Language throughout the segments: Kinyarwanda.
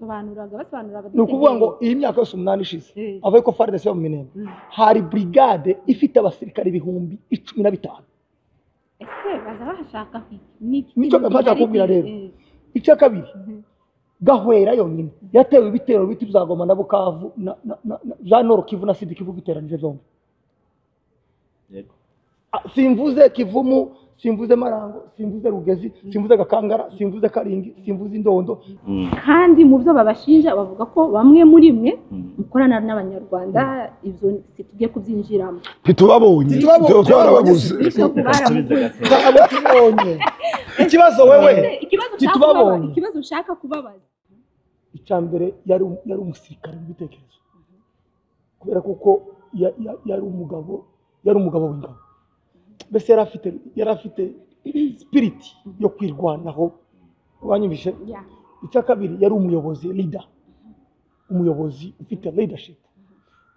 basobanuraga ni ukuvuga ngo iyi myaka yose 8 ishize avuye ko FARDC yo mu Minembwe hari brigade ifite abasirikare 15,000. ese baza bahashaka nicyo gafata kubwira rero icya kabiri Gahwera yonyine yatewe ibitero biti bizagoma na Bukavu za Nord Kivu na Sud Kivu giteranije zombi. Yego. Simvuze Kivumu, simvuze Marango, simvuze Rugezi, simvuze Gakangara, simvuze Karingi, simvuze Indondo. Kandi mu byo babashinja bavuga ko bamwe muri mwe mukorana n'Abanyarwanda ibyo situgiye kubyinjiramo. Titubabonye. Twarababuze. Ikibazo wewe ikibazo ushaka kubabaza icyambere yari umusirikare w'ibitekerezo kubera kuko yari umugabo w'ingabo bese yari afite spirit yo kwirwanaho wanyumvishe icya kabiri yari umuyobozi leader umuyobozi ufite leadership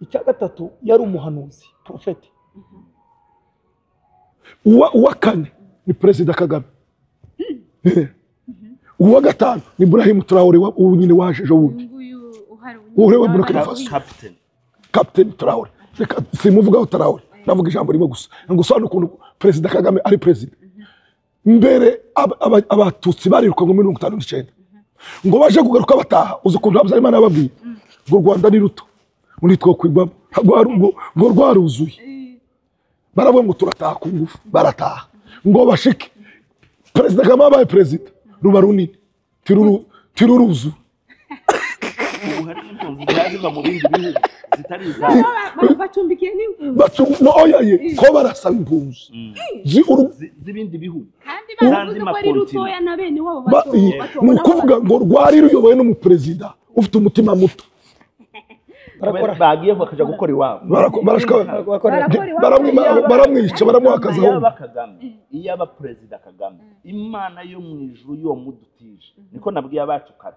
icya gatatu yari umuhanuzi prophet uwa kane ni President Kagame uwa gatanu ni Ibrahim Traoré ubu nyine waje ejo bundi urewe Burkina Faso Captain Traoré simuvugaho Traoré navuga ijambo rimwe gusa ngo sobanura ukuntu President Kagame ari president mbere abatutsi bariruka ngo 59 ngo baje kugaruka bataha uzi ukuntu Habyarimana yababwiye ngo Rwanda ni ruto undi twokwigwamo ngo rwaruzuye baravuga ngo turataha ku ngufu barataha ngo bashike President Kagame abaye president ruba runini tiruruzu hari impunzi zaziva mu bindi bihugu zitari bacumbikiye n'impunzi no oyaye ko barasaba impunzi z'ibindi bihugu kandi bavuze ko ari rutoya na bene wabo bato ni ukuvuga ngo rwari ruyoboye n'umuperezida ufite umutima muto bagiye bakaja gukora iwabo baramwica baramuhakazaho iyo aba President Kagame Imana yo mu ijuru yo mudutije niko nabwiye abacu kare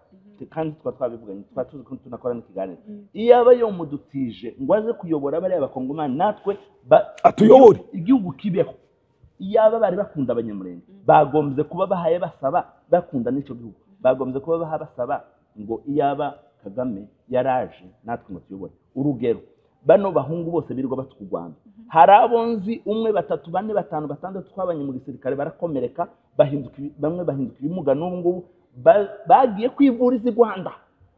kandi twabivuganye twatuzi ko tunakora n'ikiganiro iyo aba yo mudutije ngo aze kuyobora bari abakongomani natwe atuyobore igihugu kibeho iyo aba bari bakunda abanyamurenge bagombye kuba bahaye basaba bakunda n'ico gihugu bagombye kuba baha basaba ngo iyo aba Kagame yaraje natwe ngo tuyobore urugero bano bahungu bose birirwa batukugwanda hari abonzi 1 2 4 5 6 twabanye mu gisirikare barakomereka bamwe bahinduka ibimuga n'ubu bagiye kwivuriza i Rwanda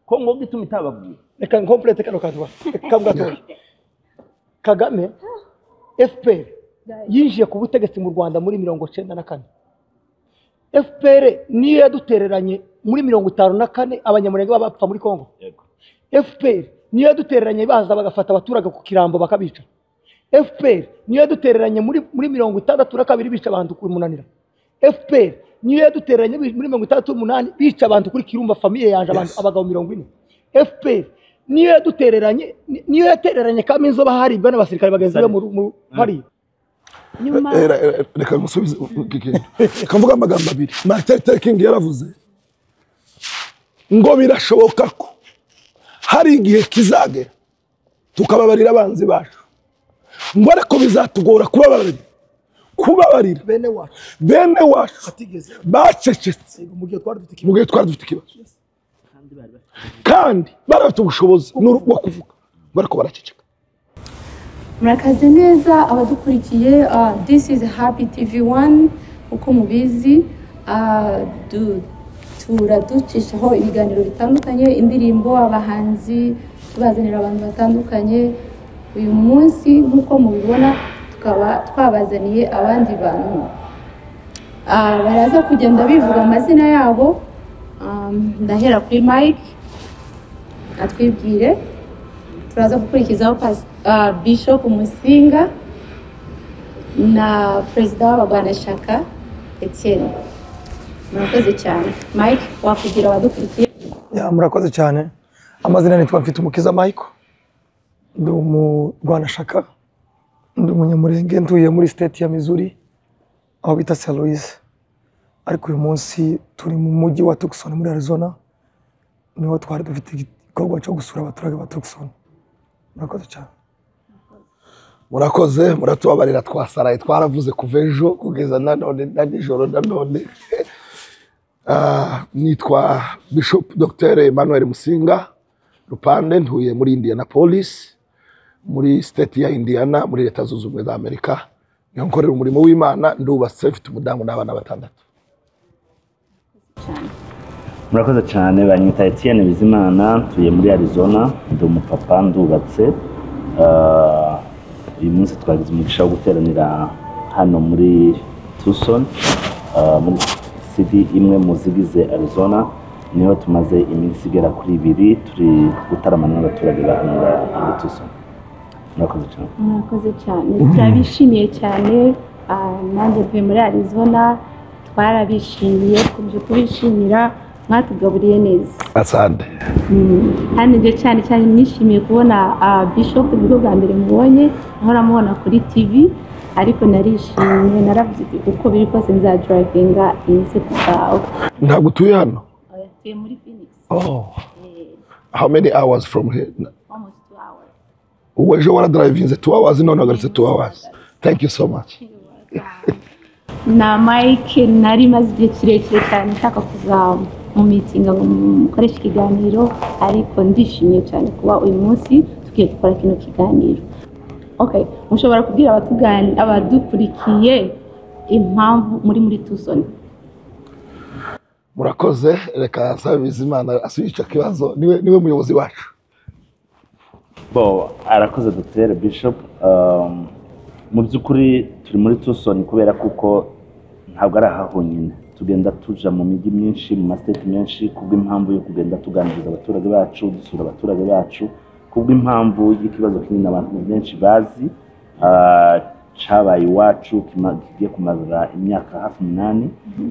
ko ngo gituma itabavuye reka complete kano kantu kabwato Kagame FPR yinjiye ku butegetsi mu Rwanda muri 1994 FPR niyo yadutereranye muri 1954 abanyamurenge babapfa muri Kongo FPR niyo yadutereranye baza bagafata abaturage ku Kirambo bakabica FPR niyo yadutereranye muri 1962 bica abantu kuri Munanira FPR niyo yadutereranye muri 1968 bica abantu kuri Kirumba famille yanje abantu abagabo 40 FPR niyo yatereranye Kamizo bahari bana basirikare bagenzi be mu hari nyuma reka musubize kavuga amagambo abiri Martin Luther King yaravuze ngo birashoboka ko hari igihe kizagera tukababarira abanzi bacu ngo ariko bizatugora kubabarira bene wacu bacecetse mu gihe twari dufite ikibazo kandi barafite ubushobozi n'urugo kuvuga bariko baraceceka. Murakaze neza abadukurikiye, this is Happy TV1 uko mubizi, turaducishaho ibiganiro bitandukanye, indirimbo, abahanzi, tubazanira abantu batandukanye. Uyu munsi nkuko mubibona tukaba twabazaniye abandi bantu baraza kugenda bivuga amazina yabo. Ndahera kuri Mike atwibwire, turaza gukurikizaho Bishop Musinga na Perezida w'Abarwanashyaka Etienne. Murakoze cyane. Mike, wakugira abadukurikiye? Murakoze cyane. Amazina nitwa Mfitumukiza Mike, ndi umurwanashyaka, ndi umunyamurenge, ntuye muri state ya Missouri aho bita St. Louis, ariko uyu munsi turi mu mujyi wa Tucson muri Arizona, niho twari dufite igikorwa cyo gusura abaturage ba Tucson. Murakoze cyane. Murakoze, muratubabarira twasaraye twaravuze kuva ejo kugeza nanone na nijoro nanone. nitwa Bishop Dr. Emmanuel Musinga Rupande, ntuye muri Indianapolis muri state ya Indiana muri leta zunze ubumwe za Amerika. Niho nkorera umurimo w'Imana, ndubatse mfite umudamu n'abana batandatu. Murakoze cyane. Banyita Etienne Bizimana, ntuye muri Arizona, ndi umupapa, ndubatse. Uyu munsi twagize umugisha wo guteranira hano muri Tucson, muri city imwe mu zigize Arizona. Niho tumaze iminsi igera kuri 2 turi gutaramana n'abaturage ba hano muri Tucson. Murakoze cyane, turabishimiye cyane. Nanjye mvuye muri Arizona, twarabishimiye, tuje kubishimira, mwatugaburiye neza. Asante. Hano nje cyane cyane nishimiye kubona Bishop nibwo bwa mbere mubonye, nkora mubona kuri TV, ariko narishimye, naravuze uko biri kose nza drivinga inse kuzaho. Ntabwo tuye hano? Tuye muri Phoenix. Oh. How many hours from here? Almost 2 hours. Uwejo wara driving 2 hours, none agarutse 2 hours. Thank you so much. Na Mike nari maze igihe kirekire cyane nshaka kuza mu meeting ngo mukoreshe ikiganiro, ariko ndishimye cyane kuba uyu munsi tugiye gukora kino kiganiro. Okay, mushobora kubwira abadukurikiye impamvu muri Tucson? Murakoze, reka Bizimana asubiza kibazo, niwe muyobozi wacu. Arakoze Dr. Bishop. Mu by'ukuri turi muri Tucson kubera kuko ntabwo ari aha honyine, tugenda tuja mu mijyi myinshi, mu mastate menshi, kubw'impamvu yo kugenda tuganiriza abaturage bacu, dusura abaturage bacu, kubw'impamvu y'ikibazo kinini abantu benshi bazi cabaye iwacu kigiye kumara imyaka hafi 8.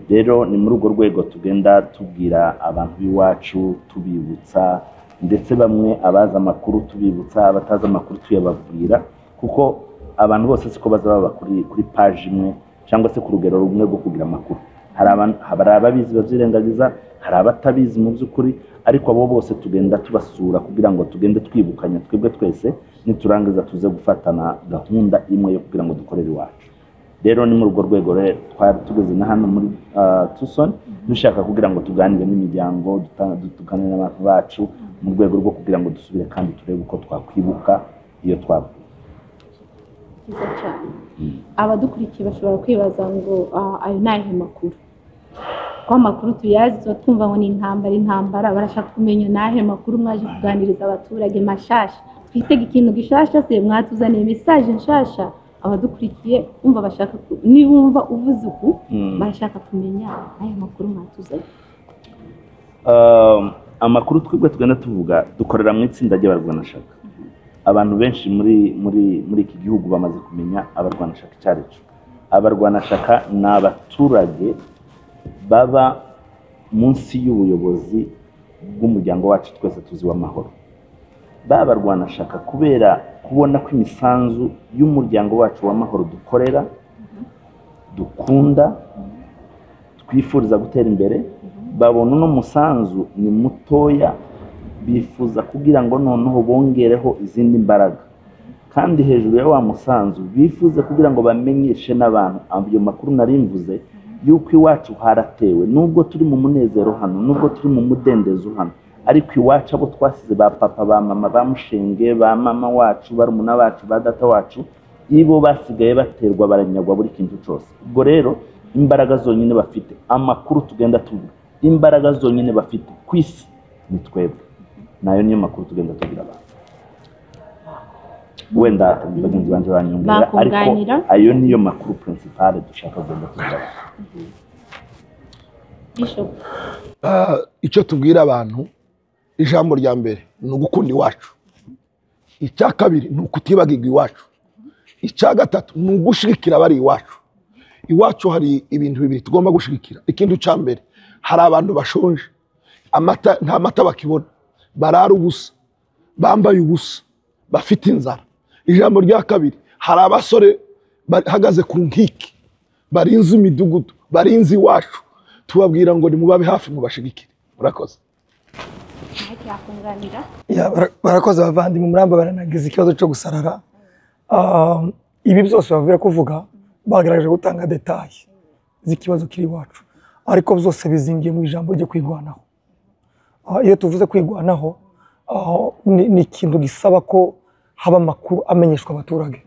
Rero ni muri urwo rwego tugenda tubwira abantu b'iwacu, tubibutsa, ndetse bamwe abaza amakuru tubibutsa, abataza amakuru tuyababwira, kuko abantu bose siko bazaba kuri page imwe cyangwa se ku rugero rumwe rwo kugira amakuru. Hari ababizi bavyirengagiza, hari abatabizi mu by'ukuri, ariko abo bose tugenda tubasura kugira ngo tugende twibukanya twebwe twese, niturangiza tuze gufatana gahunda imwe yo kugira ngo dukorere iwacu. Rero ni muri urwo rwego twari tugeze na hano muri Tucson, dushaka kugira ngo tuganire n'imiryango, tuganire n'abantu bacu mu rwego rwo kugira ngo dusubire kandi turebe uko twakwibuka iyo twavuye. Kiza cyane. Abadukurikiye bashobora kwibaza ngo ayo nahe makuru. Kwa makuru tuyazi twumva ngo ni intambara, barashaka kumenya nahe makuru mwaje kuganiriza abaturage mashasha. Twitega ikintu gishasha se mwatuzaniye message nshasha. Abadukurikiye umva bashaka nibumva uvuze uku barashaka kumenya nahe makuru mwatuzaniye. Amakuru twebwe tugenda tuvuga dukorera mu itsinda ry'abarwanashaka. Abantu benshi muri iki gihugu bamaze kumenya abarwanashaka cyarico. Abarwanashaka ni abaturage baba munsi y'ubuyobozi bw'umuryango wacu twese tuzi w'amahoro. Babarwanashaka kubera kubona ko imisanzu y'umuryango wacu w'amahoro dukorera, dukunda, twifuriza gutera imbere, babona no musanzu ni mutoya, bifuza kugira ngo noneho bongereho izindi mbaraga, kandi hejuru ya wa musanzu bifuza kugira ngo bamenyeshe n'abantu ayo makuru narimvuze yuko iwacu haratewe, nubwo turi mu munezero hano, nubwo turi mu mudendezo hano, ariko iwacu abo twasize ba papa, ba mama, ba mushenge, ba mama wacu, barumuna bacu, ba data wacu, ibo basigaye baterwa baranyagwa buri kintu cyose. Ubwo rero imbaraga zonyine bafite, amakuru tugenda tuvuga, imbaraga zonyine bafite kwisi ni twebwe. Nayo niyo makuru tugenda tugira abantu. Wenda bagenzi banje banyongera, ariko ayo niyo makuru principale dushaka kugenda tugira. Bishop, icyo tubwira abantu, ijambo rya mbere ni ugukunda iwacu. Icya kabiri ni ukutibagirwa iwacu. Icya gatatu ni ugushigikira abari iwacu. Iwacu hari ibintu bibiri tugomba gushigikira. Ikintu cya mbere, hari abantu bashonje, nta mata bakibona, barara ubusa, bambaye ubusa, bafite inzara. Ijambo rya kabiri, hari abasore bahagaze ku nkiki, barinze imidugudu, barinze iwacu, tubabwira ngo nimubabe hafi mubashigikire. Murakoze. Barakoze abavandimwe, muramba baranagize ikibazo cyo gusarara. Ibi byose bavuye kuvuga bagaragaje gutanga detaye z'ikibazo kiri iwacu. ariko byose bizingiye mu ijambo ryo kwigwanaho. Iyo tuvuze kwigwanaho ni ikintu gisaba ko haba amakuru amenyeshwa abaturage,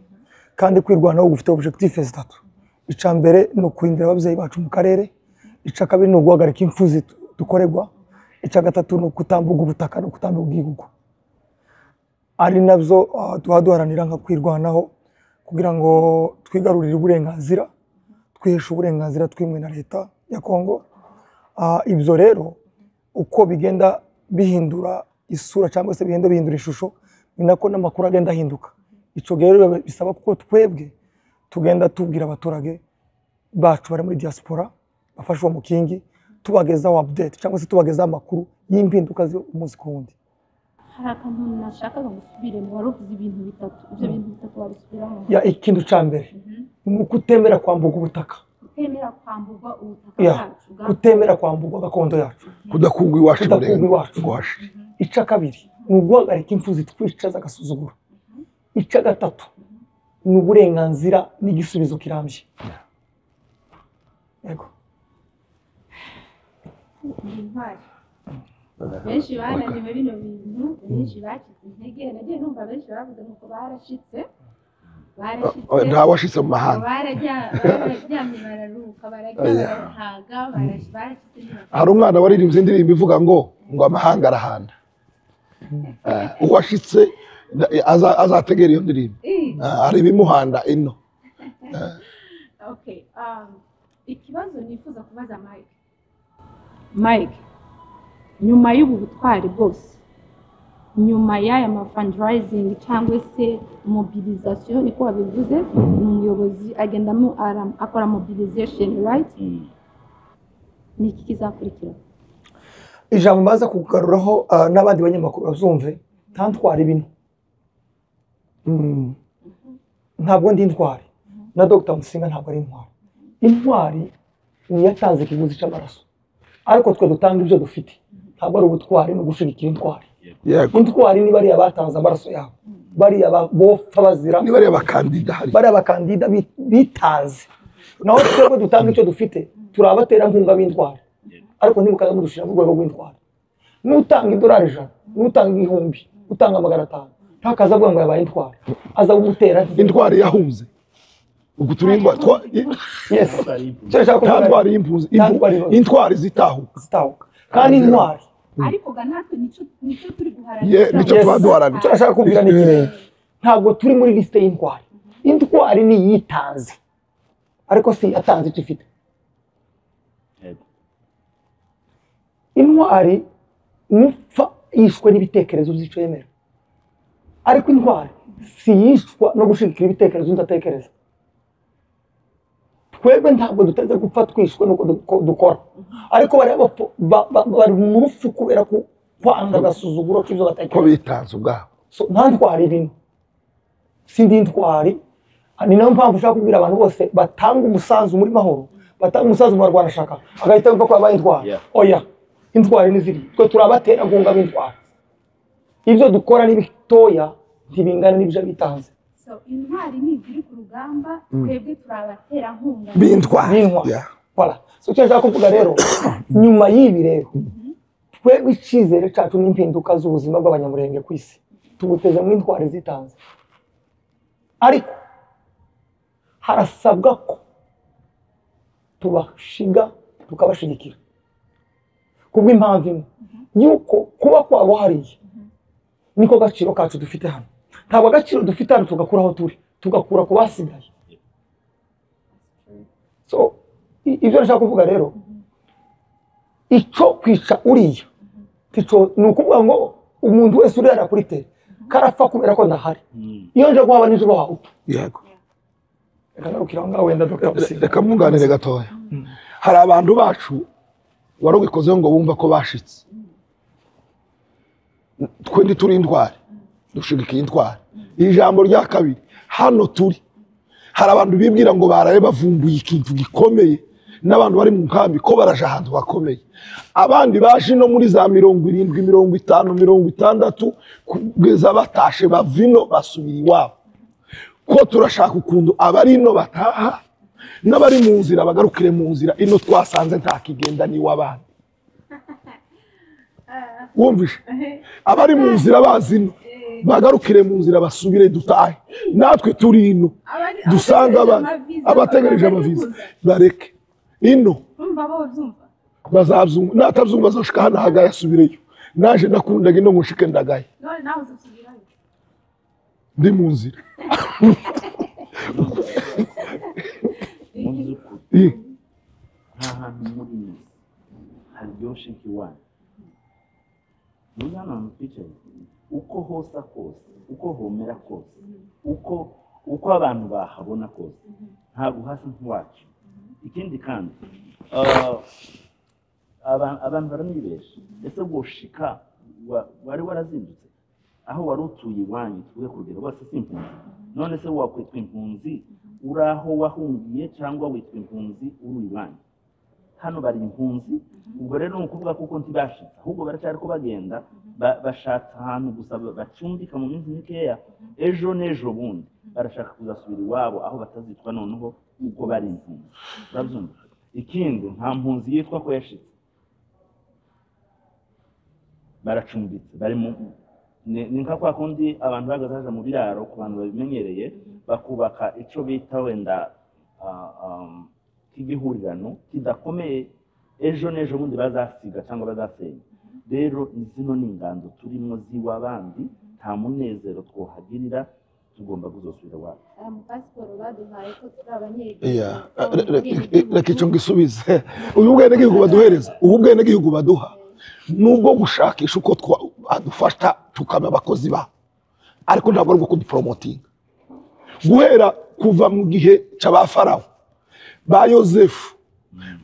kandi kwirwanaho gufite objectif zitatu. Icya mbere ni ukurindira ababyeyi bacu mu karere, icya kabiri ni uguhagarika impfu dukorerwa, icya gatatu ni ukutambuka ubutaka no kutambuka igihugu. Ari nabyo tuba duharanira nka kwirwanaho kugira ngo twigarurire uburenganzira, twiheshe uburenganzira twimwe na leta ya Kongo. Ibyo rero uko bigenda bihindura isura cyangwa se bigenda bihindura ishusho, ni nako n'amakuru agenda ahinduka. Icyo rero bisaba kuko twebwe tugenda tubwira abaturage bacu bari muri diaspora bafashwe mu kingi, tubagezaho update cyangwa se tubagezaho amakuru y'impinduka umunsi ku wundi. Hari akantu nashakaga gusubiremo, wari uvuze ibintu bitatu, ibyo bintu bitatu wabisubiramo? Ikintu cya mbere ni ukutemera kwambuka ubutaka, kutemera kwamburwa ubutaka bwacu, kutemera kwamburwa gakondo yacu, kudakungwa iwacu, icya kabiri ni uguhagarika impfu zitwica z'agasuzuguro, icya gatatu ni uburenganzira n'igisubizo kirambye. Yego. Benshi bananiwe bino bintu, benshi bakize intege, nagiye numva benshi bavuze ngo barashitse, nta washitse mu mahanga, bararyamye bararuhuka, barajya barahaga, barashitse. Hari umwana waririmbye indirimbo ivuga ngo amahanga arahanda, uwashitse azategera iyo ndirimbo, hari ibimuhanda ino. Okay, ikibazo nifuza kubaza Mike, nyuma y'ubu butwari bwose, nyuma y'aya fundraising cyangwa se mobilisation, niko wabivuze, umuyobozi agendamo akora mobilization, right? Ni iki kizakurikira? Ijambo mbaza kugaruraho n'abandi banyamakuru bazumve, ntantwara ibintu. Ntabwo ndi intwari, na Dr. Musinga ntabwo ari intwari. Intwari ni yatanze ikiguzi cy'amaraso, ariko twe dutanga ibyo dufite. Ntabwo ari ubutwari no gushigikira intwari. Intwari ni bariya batanze amaraso yabo, bariya bopfa bazira, ni bariya bakandida, bariya bakandida bitanze. Naho twebwe dutanga icyo dufite, turabatera nkunga b'intwari, ariko ntimukaza mudushira mu rwego rw'intwari. Nutanga idolari 100, nutanga 1000, utanga 500, ntakaza avuga ngo yabaye intwari, aza gumutera intwari yahunze. Ubwo turindwa yes, intwari y'impunzi, intwari zitahuka, kandi intwari ariko ganatwe nico turi guharanira, nico twaduharanira. Turashaka kubwira n'ikirere, ntabwo turi muri liste y'intwari. Intwari ni yitanze, ariko si yatanze icyo ifite. Intwari mupfa yishwe n'ibitekerezo by'icyo yemera, ariko intwari si yishwa no gushigikira ibitekerezo ndatekereza. Twebwe ntabwo duteze gupfa twishwe nuko dukora, ariko bari mu rupfu kubera kwanga agasuzuguro k'ibyo batekereza, ko bitanze ubwabo. Nta ntwari ibintu, sindi intwari. Ni nayo mpamvu ushaka kubwira abantu bose batanga umusanzu muri mahoro, batanga umusanzu mu barwanashaka, agahita yumva ko yabaye intwari. Oya, intwari ni ziri, twe turabatera nkunga b'intwari. Ibyo dukora n'ibitoya ntibingana n'ibyo bitanze. Intwari ni ziri ku rugamba, twebwe turabatera nkunga b'intwari. Voilà. So icyo nshaka kuvuga rero, nyuma y'ibi rero, twebwe icyizere cyacu n'impinduka z'ubuzima bw'abanyamurenge ku isi tubuteze mu intwari zitanze, ariko harasabwa ko tubashiga tukabashigikira kubw'impamvu imwe yuko kuba kwabo hariya niko gaciro kacu dufite hano. Ntabwo agaciro dufite hano tugakura aho turi, tugakura ku basigaye. So ibyo nshaka kuvuga rero, icyo kwica uriya ni ukuvuga ngo umuntu wese urera kuri tere karapfa kubera ko ndahari. Iyo nje guhaba nijoro wawe. Yego. Reka ngaho wenda Dr. Musinga, reka mwunganire gatoya. Hari abantu bacu warugikoze ngo bumva ko bashitse. Twe turi intwari, dushigikiye intwari. Ijambo rya kabiri, hano turi hari abantu bibwira ngo baraye bavumbuye ikintu gikomeye, n'abantu bari mu nkambi ko baraje ahantu bakomeye. Abandi baje no muri za 70, 50, 60 kugeza batashe bavino basubira iwabo. Ko turashaka ukuntu abari no bataha n'abari mu nzira bagarukire mu nzira ino twasanze nta kigenda ni w'abandi wumvishe abari mu nzira bazino bagarukire mu nzira basubire dutahe natwe turi ino dusanga abategereje amaviza bareke ino bazabyumva natabyumva azoshika hano hagaye asubireyo naje nakundaga ino ngushike ndagaye ndi mu nzira nta hantu muri iyi haryoshye nk'iwanyu niyo hantu twicaye uko hosa kose uko homera kose uko abantu bahabona kose ntabwo hasi nk'iwacu ikindi kandi abantu baranibesha ese gushika wari warazindutse aho wari utuye iwanyu tuvuge ku rugero bose si impunzi none se wakwitwa impunzi uri aho wahungiye cyangwa witwa impunzi uri iwanyu hano bari impunzi ubwo rero ni ukuvuga kuko ntibashitse ahubwo baracyari ko bagenda bashaka ahantu gusa bacumbika mu minsi mikeya ejo n'ejo bundi barashaka kuzasubira iwabo aho batazitwa noneho uko bari impunzi urabyumva ikindi nta mpunzi yitwa ko yashitse baracumbitse bari mu ni nka kwa kundi abantu bagazaje mu biraro ku bantu babimenyereye bakubaka ico bita wenda igihurirano kidakomeye ejo n'ejo bundi bazasiga cyangwa bazasenya rero izino ni ingando turimo ziwa abandi nta munezero twohagirira tugomba kuzosubira wacu reka icyo ngisubize uyu bwenegihugu baduhereza ubu bwenegihugu baduha nubwo gushakisha uko adufasha tukaba abakozi ba ariko ntabwo ari bwo kudupromotinga guhera kuva mu gihe cy'abafarawo ba Yosefu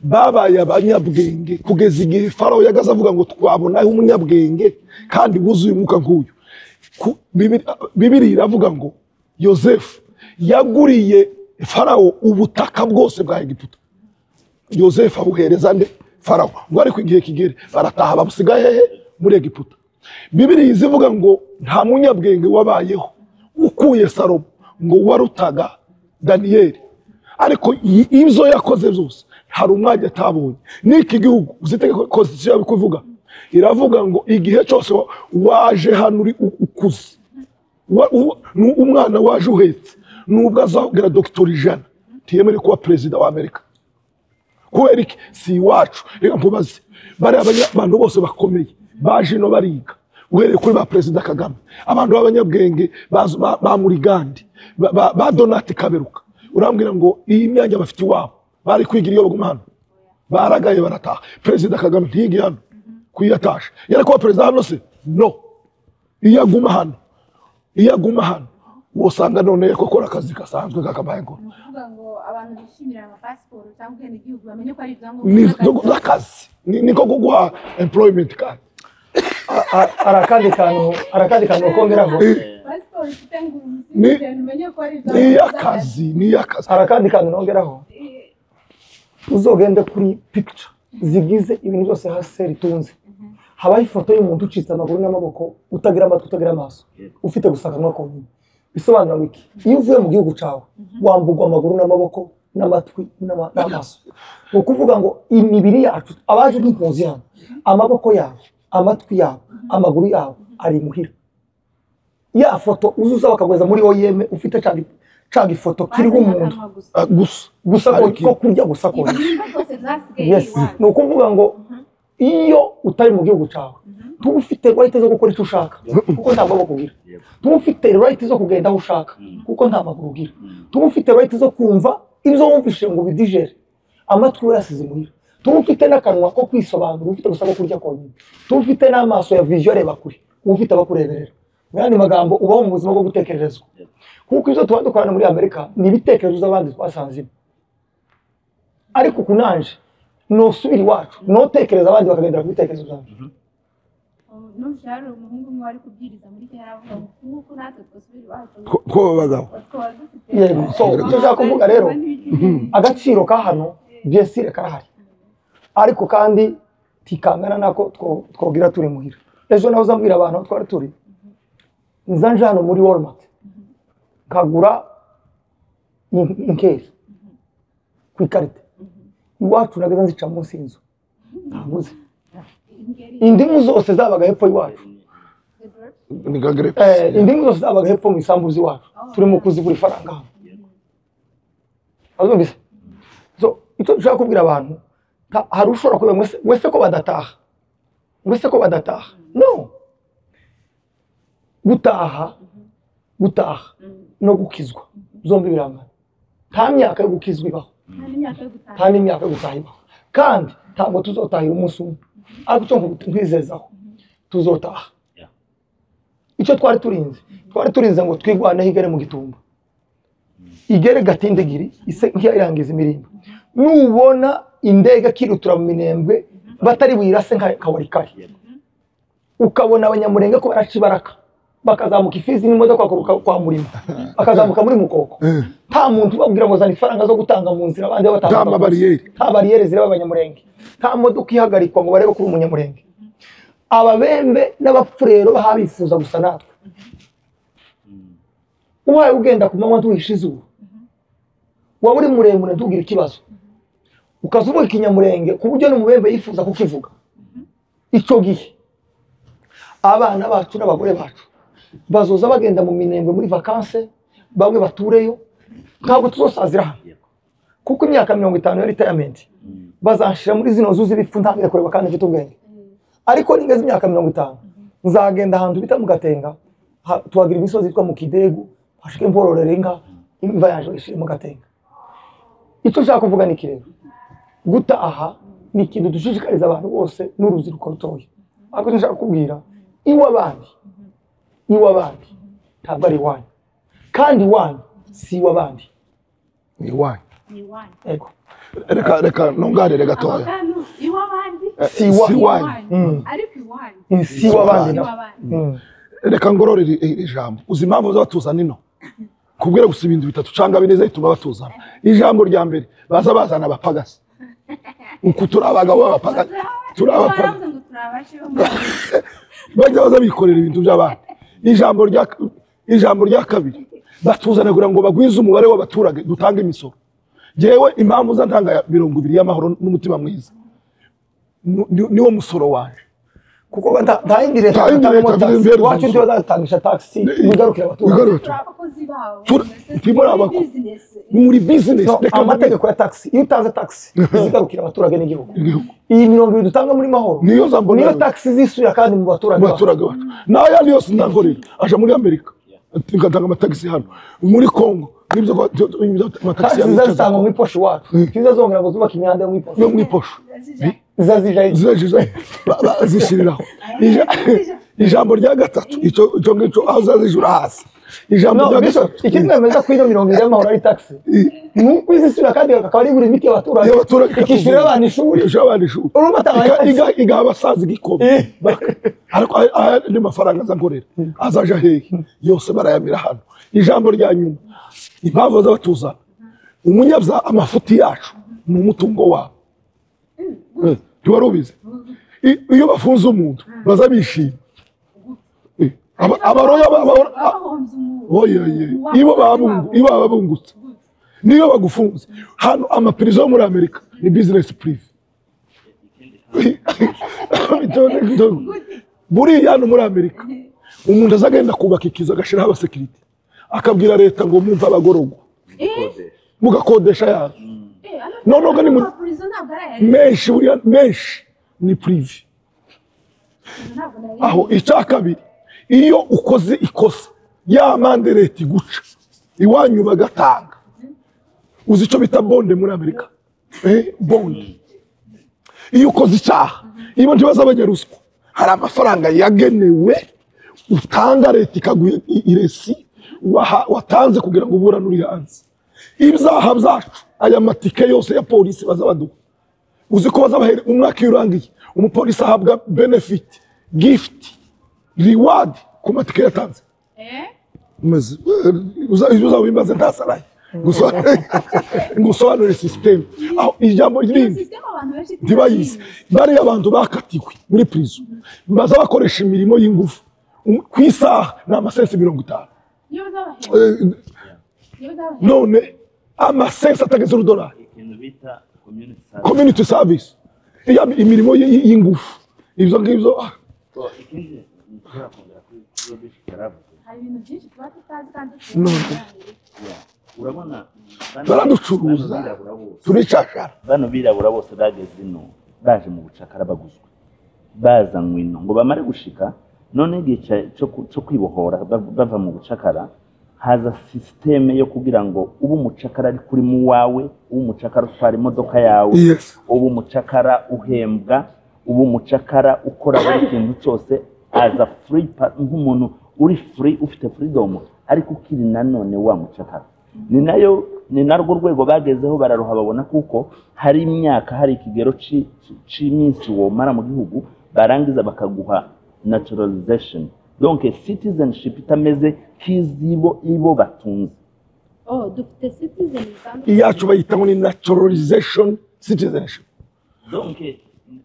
babaye abanyabwenge kugeza igihe Farawo yagaze avuga ngo twabonaho umunyabwenge kandi wuzuye umwuka nk'uyu Bibiri iravuga ngo Yosefu yaguriye Farawo ubutaka bwose bwa Egiputa Yosefu abuhereza nde Farawo ngo ariko igihe kigere barataha babusigaye hehe muri Egiputa Bibiri izivuga ngo nta munyabwenge wabayeho ukuye Salomo ngo warutaga Daniyeli ariko ibyo yakoze byose hari umwanya atabonye n'iki gihugu uzitege konstitution yabikuvuga iravuga ngo igihe cyose waje hano uri ukuze umwana waje uhetse nubwo azagera Dr. Ijana ntiyemere kuba perezida wa Amerika kubera iki si iwacu reka mpubaze bari abantu bose bakomeye baje no bariga uhereye kuri ba perezida Kagame abantu b'abanyabwenge ba Murigandi ba Donati Kaberuka urambwira ngo iyi myanya bafite iwabo bari kwigira iyo baguma hano baragaye barataha perezida Kagame ntiyigi hano kuyatasha yari kuba perezida hano se no iyaguma hano wosanga none ko akora akazi gasanzwe kakabaye ngo uvuga ngo abantu bishimira ama passport cyangwa igihugu bamenye ko ari ibyangombwa n'akazi niko kuguha employment card arakandi kantu kongeraho passport itangura umusirikare umenye ko ari ni akazi arakandi kantu nongeraho uzogende kuri picture zigize ibintu byose hasi ritunze habaho ifoto y'umuntu ucitse amaguru n'amaboko utagira amatwi utagira amaso ufite gusa akanwa konyine bisobanura wiki iyo uvuye mu gihugu cyawe wambugwa amaguru n'amaboko n'amatwi n'amaso ni ukuvuga ngo imibiri yacu abaje nk'impunzi hano amaboko yabo amatwi yabo amaguru yabo ari muhira ya foto uzuza bakagweza muri OIM ufite caga ifoto kiriho umuntu gusa ko kurya gusa ko yes ni ukuvuga ngo iyo utari mu gihugu cyawe tuba ufite right zo gukora icyo ushaka kuko nta maboko ugira tuba ufite right zo kugenda aho ushaka kuko nta maguru ugira tuba ufite right zo kumva ibyo wumvise ngo bidigere amatwi we yasize muhira tuba ufite n'akanwa ko kwisobanura ufite gusa ko kurya konyine tuba ufite n'amaso ya vision areba kure ufite abakureberera yani magambo ubaho mu buzima bwo gutekerezwa kuko ibyo tuba dukorana muri Amerika ni ibitekerezo z'abandi twasanzemo ariko kunanje no subira iwacu no tekereza abandi bakagendera ku bitekerezo byabo n'ushare umuhungu umwe wari kubwiriza muri Kenya aravuga ngo kuko natwe twasubira iwacu ko bagabo yego so icyo nshaka kuvuga rero agaciro ka hano byesire karahari ariko kandi tikangana nako twogira turi muhira ejo naho zambwira abantu twari turi nzanje hano muri Walmart kagura inkeri ku ikarita iwacu nageze nzica munsi y'inzu ntabuze indimu zose zabaga hepfo iwacu ni gagre indimu zose zabaga hepfo mu isambu z'iwacu turimo kuzigura ifaranga hano azumvise so icyo dushaka kubwira abantu hari ushobora kuba mwese ko badataha no gutaha no gukizwa zombi birangana nta myaka yo gukizwa ibaho nta n'imyaka yo gutaha ibaho kandi ntabwo tuzotahira umunsi umwe ariko icyo nkwizezaho tuzotaha icyo twari turinze ngo twigwaneho igere mu gitumba igere gatindegiri ise nk'iyarangiza imirimbo nubona indege kirutura mu minembwe batari wirase nka warikari ukabona abanyamurenge ko baraca ibaraka bakazamuka ifizi n'imodoka kwa murima bakazamuka muri mukoko nta muntu babwira ngo zana ifaranga zo gutanga mu nzira abandi batanga nta bariyeri zireba abanyamurenge nta modoka ihagarikwa ngo barebe kuri umunyamurenge ababembe n'abapfurero bahabifuza gusa natwe ubaye ugenda ku manywa tuhisha izuba waba uri muremure ntugire ikibazo ukazubuka ikinyamurenge ku buryo n'umubembe yifuza kukivuga icyo gihe abana bacu n'abagore bacu bazoza bagenda mu minembwe muri vakanse bamwe batureyo ntabwo tuzosazira hano kuko imyaka 50 ya retirement bazanshira muri zino zuzi bipfu ntangire kureba kandi mfite ubwenge ariko ningeze imyaka 50 nzagenda ahantu bita mu Gatenga tuhagira imisozi yitwa mu Kidegu hashike mpororere inka imva yaje ishire mu Gatenga icyo nshaka kuvuga ni kirero gutaha ni ikintu dushishikariza abantu bose n'urubyiruko rutoya ariko nshaka kubwira iw'abandi ntabwo ari iwanyu kandi iwanyu si iw'abandi ni iwanyu ego reka ntunganire gatoya si iwanyu ariko iwanyu si iw'abandi reka ngororere ijambo uzi impamvu zatuzana ino kubwira gusa ibintu bitatu canga bineze bituma batuzana ijambo rya mbere bazana abapagasi uko turabagabo b'abapagasi bajya baza bikorera ibintu by'abandi ijambo rya kabiri batuzana kugira ngo bagwize umubare w'abaturage dutanga imisoro jewe impamvu za ntanga 200 y'amahoro n'umutima mwiza niwo musoro waje kuko nta yindi leta wacu ndio zatangisha taxi bigarukira abaturage muri business amategeko ya taxi iyo utanze taxi bigarukira abaturage n'igihugu iyi 200 dutanga muri mahoro niyo taxi zisuya kandi mu baturage bacu nayo yose ndangorera aje muri Amerika ngatanga amataxi hano muri Kongo nibyo amataxi zazitanga mu iposho wacu kizazongera ngo zubaka imihanda yo mu iposho zishiriraho ijambo rya gatatu icyo ngicyo aho zazijura hasi ijambo rya gatatu ikimwemeza ko ino 200 y'amahoro ari taxi nuko izisura kandi akaba ari buri miti y'abaturage ikishira abana ishuri igaha abasaza igikome ariko andi mafaranga azankorera azaja hehe yose barayamira hano ijambo rya nyuma impamvu z'abatuzana umunyabya amafuti yacu ni umutungo wabo ntiwarubize iyo bafunze umuntu baza bishima abaroya ibo babungutse niyo bagufunze hano amapirizo yo muri Amerika ni business prive buriya hano muri Amerika umuntu azagenda kubaka ikiza agashiraho abasekirite akabwira leta ngo mumva abagororwa mugakodesha yazo noneho ni menshi ni prive aho icya kabiri iyo ukoze ikosa ya mande leta iguca iwanyu bagatanga uzi icyo bita bonde muri Amerika bonde iyo ukoze icyaha iyo ntibaza abanyaruswa hari amafaranga yagenewe utanga leta ikaguha iresi watanze kugira ngo uburane uri hanze ibyaha byacu aya matike yose ya polisi baza baduha uzi ko bazabahere umwaka iyo urangiye umupolisi ahabwa benefit gift reward ku matike yatanze uzabimbaze ntasaraye ngusobanurire system aho ijambo ry'irindi ntibayizi bariya abantu bakatiwe muri prison baza bakoresha imirimo y'ingufu ku isaha ni amasensi 50 none amasensi atageze $1 ikintu bita community service imirimo y'ingufu ibyo ngibyo ikindi nshobora kongera kuri Bishop yaravuze hari ibintu byinshi tuba tutazi kandi urabona baraducuruza turicashara bano birabura bose bageze ino baje mu bucakara baguzwe bazanywe ino ngo bamare gushika none igihe cyo kwibohora bava mu bucakara haza systeme yo kugira ngo ubu umucakara ari kuri mu wawe ubu umucakara utwara imodoka yawe ubu umucakara uhembwa ubu umucakara ukora buri kintu cyose aza free nk'umuntu uri free ufite freedom ariko ukiri nanone wa mucakara ni narwo rwego bagezeho bararuha babona kuko hari imyaka hari ikigero c'iminsi womara mu gihugu barangiza bakaguha naturalization donc citizenship itameze kizibo ibo batunze dufite citizen iyacu bayita ngo ni naturalization citizenship donc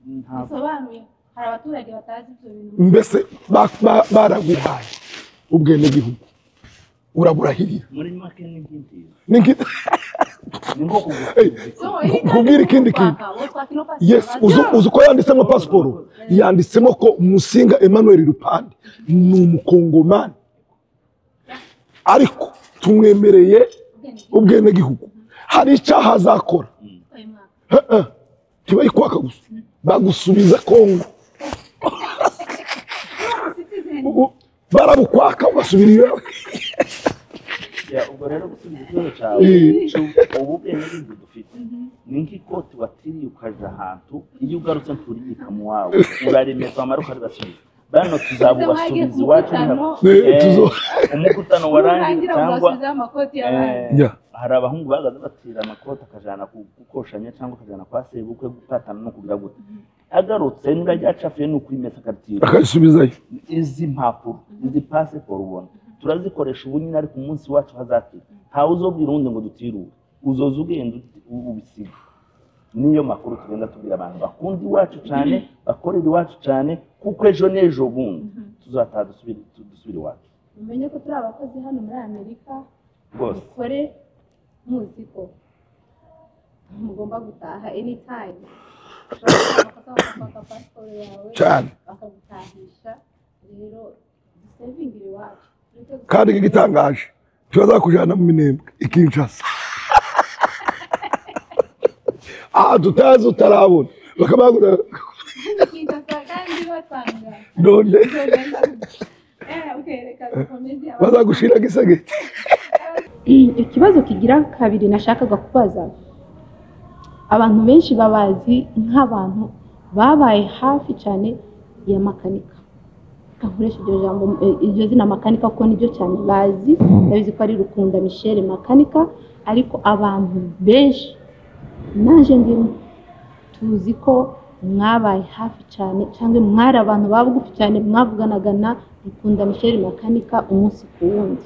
bisobanuye hari abaturage batazi ibyo bintu mbese baraguhaye ubwene gihugu uraburahirira muri make n'inkinti kubwira ikindi kintu yes uzi ko yanditsemo pasiporo yanditsemo ko Musinga Emmanuel Lupande ni umukongomani ariko tumwemereye ubwene gihugu hari icyaha azakora kiba ikwaka gusa bagusubiza Kongo barabukwaka ugasubira iwawe ubwo rero gusubiza ikibazo cyawe ubu bwene gihugu dufite ni nk'ikoti watiriye ukaja ahantu iyo ugarutse nturiyika mu wawe uraremezwa amara ukaribasubiza bano tuzabubasubiza iwacu umukutano warangiye cyangwa hari abahungu bagaze batira amakoti akajana gukoshanya cyangwa akajana kwa sebukwe gupatana no kugira gute agarutse niba ryacafuye ni ukwimesa akatira akasubizayo izi mpapuro izi passport ubona turazikoresha ubu nyine ariko umunsi wacu hazatira ntawe uzobwira undi ngo dutirure uzoza ugenda ubisiga niyo makuru tugenda tubwira abantu bakunda iwacu cyane bakorera iwacu cyane kuko ejo n'ejo bundi tuzataha dusubire iwacu umenye ko turi abakozi hano muri Amerika rwose dukore muzi ko mugomba gutaha anytime cyane bakagutahisha rero dusevingira iwacu kandi igitangaje tuzakujana mu Minembwe ikinshasa tutazi utarabona bakabagura none bazagushira gisageti ikibazo kigira kabiri nashakaga kubaza abantu benshi babazi nk'abantu babaye hafi cyane ya makanika kakoresha iryo jambo iryo zina makanika kuko nibyo cyane bazi ndabizi ko ari Rukunda Michel makanika ariko abantu benshi naje ndimo tuzi ko mwabaye hafi cyane cyangwa mwari abantu babugufi cyane mwavuganaga na Rukunda Michel makanika umunsi ku wundi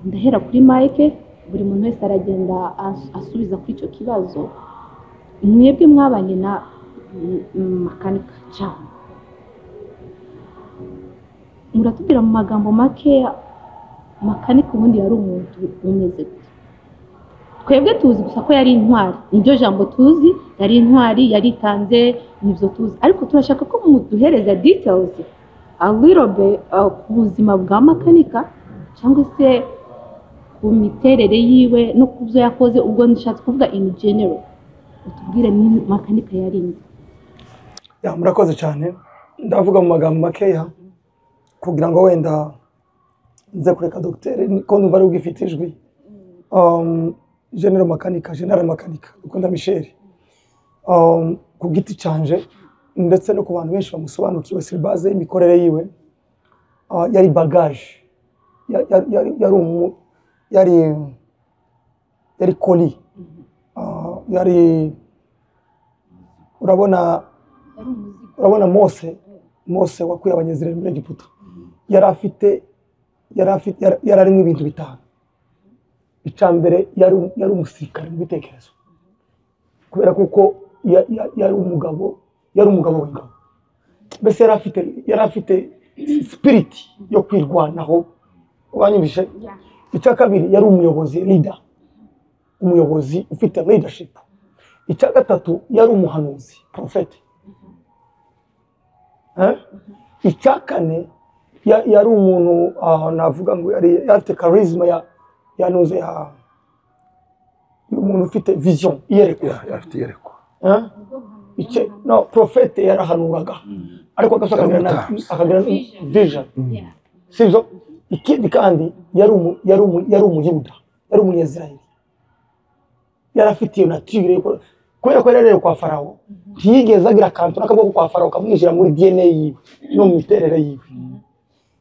ndahera kuri Mike buri muntu wese aragenda asubiza kuri icyo kibazo mwebwe mwabanye na makanika cyane muratubwira mu magambo make makanika ubundi yari umuntu umeze gute twebwe tuzi gusa ko yari intwari iryo jambo tuzi yari intwari yaritanze nibyo tuzi ariko turashaka ko muduhereza details a little bit ku buzima bwa makanika cyangwa se ku miterere yiwe no ku byo yakoze ubwo nishatse kuvuga in general utubwire ni makanika yari inde murakoze cyane ndavuga mu magambo makeya kugira ngo wenda nze kureka dogiteri ko numva ari ugifite ijwi general makanika Rukunda Michel ku giti cyanje ndetse no ku bantu benshi bamusobanukiwe sur base y'imikorere yiwe yari bagage yari koli yari urabona Mose wakuye abanyezireli muri Egiputa yari arimo ibintu bitanu icya mbere yari umusirikare mu bitekerezo kubera kuko yari umugabo w'ingabo mbese yari afite spirit yo kwirwanaho ubanyumvishe icya kabiri yari umuyobozi leader umuyobozi ufite leadership. Icya gatatu yari umuhanuzi, prophet. Icya kane yari umuntu navuga ngo yari afite charisma yanuze umuntu ufite vision yerekwa, afite yerekwa. No, prophet yarahanuraga ariko akagira vision. Sibyo? Ikindi kandi yari umuyuda, yari umunyezirayeli, yari afite iyo nature kubera ko yarereye kwa Farawo, ntiyigeze agira akantu n'akaboko kwa Farawo kamwinjira muri DNA yiwe no mu miterere yiwe.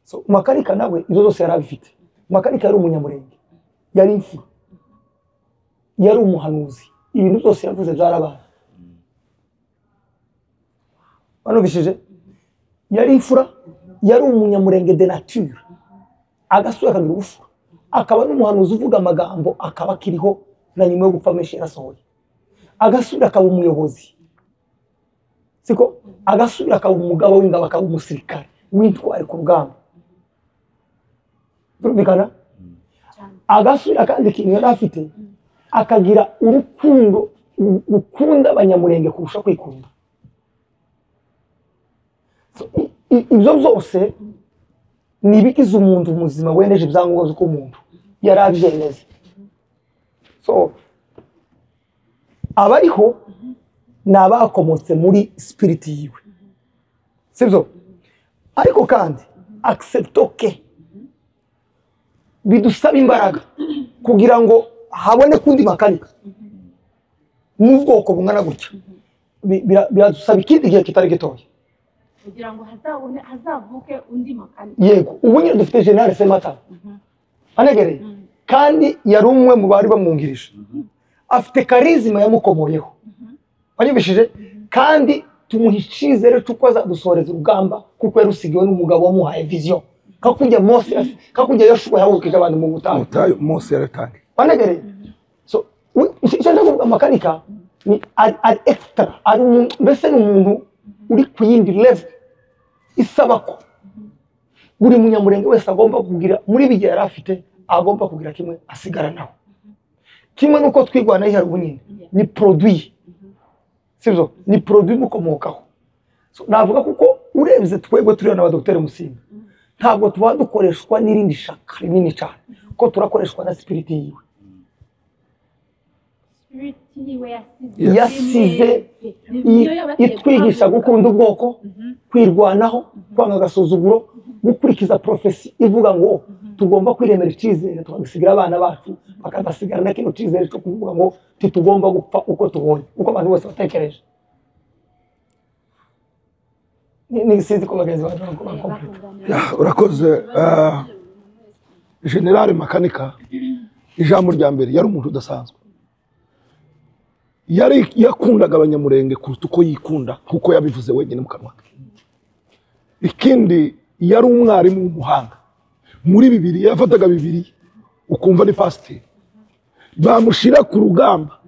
So Makanika nawe izo zose yari abifite. Makanika yari umunyamurenge, yari imfura, yari umuhanuzi, ibintu byose yavuze byarabaye. Banubishije, yari imfura, yari umunyamurenge de nature, agasura akagira ubufura, akaba n'umuhanuzi uvuga amagambo akaba akiriho na nyuma yo gupfa menshi yarasohoye. Agasura akaba umuyobozi, siko agasura akaba umugabo w'ingabo, akaba umusirikare witware ku rugamba. Turumvikana? Agasura kandi ikintu yari afite, akagira urukundo ukunda abanyamurenge kurusha kwikunda. Ibyo byose ni ibigize umuntu muzima weneje ibyangombwa z'uko umuntu yari abyemeza. So abariho ni abakomotse muri spirit yiwe, sibyo? Ariko kandi acceptoke bidusaba imbaraga kugira ngo habone kundi Makanika mu bwoko bungana gutya. Biradusaba ikindi gihe kitari gitoya kugira ngo hazavuke undi Makanika. Yego, ubu nyine dufite General Semata anegereye kandi yari umwe mu bari bamwungirije, afite charisma yamukomoyeho, wanyibishije, kandi tumuha icyizere cy'uko azadusoreza urugamba kuko yarusigiwe n'umugabo wamuhaye vision. Kakujya Mose, kakujya Yoshua yahukije abantu mu butayu. Mose yaratangiye. Wanegereye. So icyo ndavuga Makanika ni ari extra, ari mbese ni umuntu uri ku yindi level isaba ko buri munyamurenge wese agomba kugira muri bigiye yari afite, agomba kugira kimwe asigara naho. Kimwe nuko twigwana yihari ubunyine ni produit, sibyo? Ni produit mukomokaho. So navuga kuko urebye twebwe turiyo na Dr. Musinga, ntabwo tuba dukoreshwa n'irindi shaka rinini cyane, ko turakoreshwa na spirit yiwe. Spirit yiwe yasize itwigisha gukunda ubwoko, kwirwanaho, kwanga agasuzuguro, gukurikiza profesi ivuga ngo tugomba kwiremera icyizere, tukagisigira abana bacu, bakabasigara na kino cyizere cyo kuvuga ngo tugomba gupfa uko tubonye, uko abantu bose batekereje. Ni sinzi ko bagenzi bacu urakoze. General Makanika, ijambo rya mbere, yari umuntu udasanzwe. Yari yakundaga abanyamurenge kuruta uko yikunda, kuko yabivuze wenyine mu kanwa ke. Ikindi, yari umwarimu w'umuhanga. Muri Bibiri yafataga Bibiri ukumva ni pasiteri, bamushira ku rugamba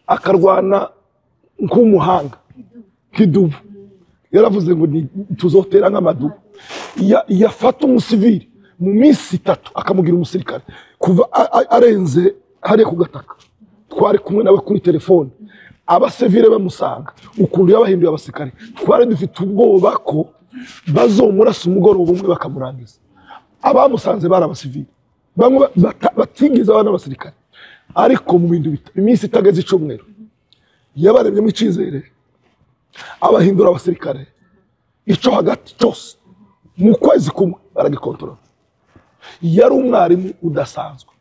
akarwana nk'umuhanga nk'idubu. Yaravuze ngo tuzotera nk'amadubu. Yafata umusivili mu minsi 3 akamugira umusirikare, kuva arenze hariya ku gataka. Twari kumwe nawe kuri telefone, abasivile bamusanga ukuntu yabahinduye abasirikare. Twari dufite ubwoba ko bazomurasa umugoroba umwe bakamurangiza. Abamusanze bari abasivile, bamwe batigeze abana abasirikare. Ariko mu bintu iminsi itageze icumweru yabarebyemo icyizere, abahindura abasirikare. Icyo hagati cyose mu kwezi kumwe baragikontorora. Yari umwarimu udasanzwe.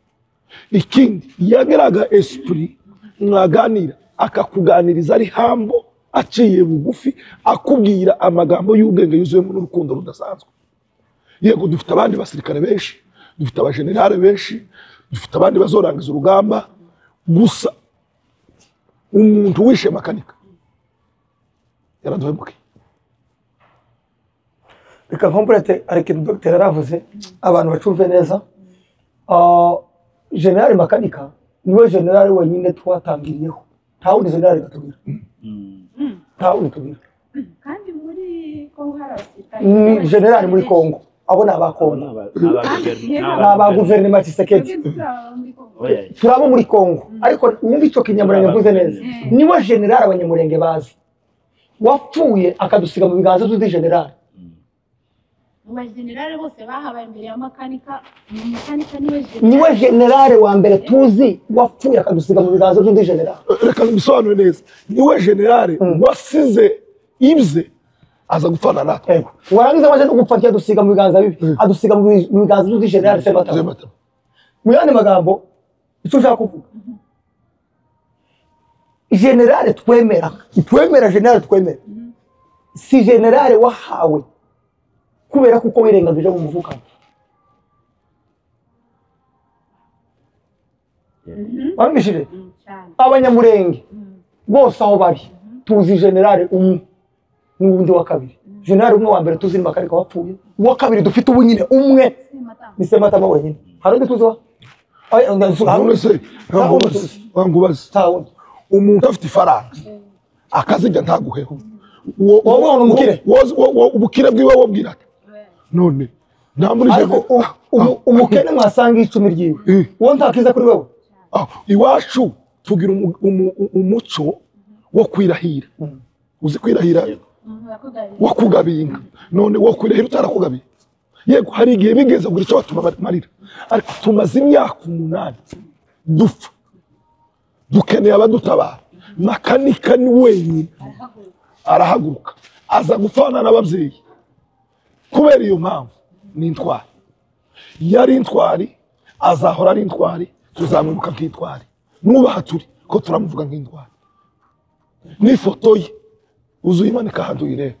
Ikindi, yageraga esprit mwaganira, akakuganiriza ari hambo, aciye bugufi, akubwira amagambo y'ubwenge yuzuyemo n'urukundo rudasanzwe. Yego, dufite abandi basirikare benshi, dufite abagenerale benshi, dufite abandi bazorangiza urugamba, gusa umuntu wishe Makanika yaraduhemukiye. Reka nkomporete ariko Dr. yaravuze abantu bacumve neza. General Makanika niwe general wenyine twatangiriyeho, nta wundi general gatubira. Nta wundi tubira. kandi muri Kongo hari abasirikare. Ni general muri Kongo abo ni abakongo ni abaguverinoma Tshisekedi turabo muri Kongo ariko wumva icyo Kinyamurenge mvuze neza niwe general abanyamurenge bazi wapfuye akadusiga mu biganza by'undi general generale bose bahabaye imbere ya makanika niwe general wa mbere tuzi wapfuye akadusiga mu biganza by'undi general reka bisobanure neza niwe general wasize ibye aza gupfana natwe warangiza waje no gupfa dusiga mu biganza bibi adusiga mu biganza by'undi general Sematama mu yandi magambo icyo ushaka kuvuga general twemera general twemera si general wahawe kubera kuko wirengagije mu muvuka wambishije abanyamurenge bose aho bari tuzi general umwe n'ubundi wa kabiri general umwe wa mbere tuzi ni Makanika wapfuye uwa kabiri dufite ubu nyine umwe ni Sematama wenyine hari undi tuzi wa wangubaza umuntu afite ifaranga akazijya ntaguheho wowe umukire ubukire bwiwe wobwira ati none ariko umukene mwasanga icumi ryiwe uwo ntakiza kuri wewe iwacu tugira umuco wo kwirahira uzi kwirahira wo kugabinga none wo kwirahira utarakugabiye yego hari igihe bigeze kugira icyo batuma marira ariko tumaze imyaka 8 dupfa dukeneye abadutabara Makanika ni wenyine arahaguruka aza gufana n'ababyeyi kubera iyo mpamvu ni intwari yari intwari azahora ari intwari tuzamwibuka nk'intwari nubaha turi ko turamuvuga nk'intwari n'ifoto ye uzuyimanika ahantu uyirebe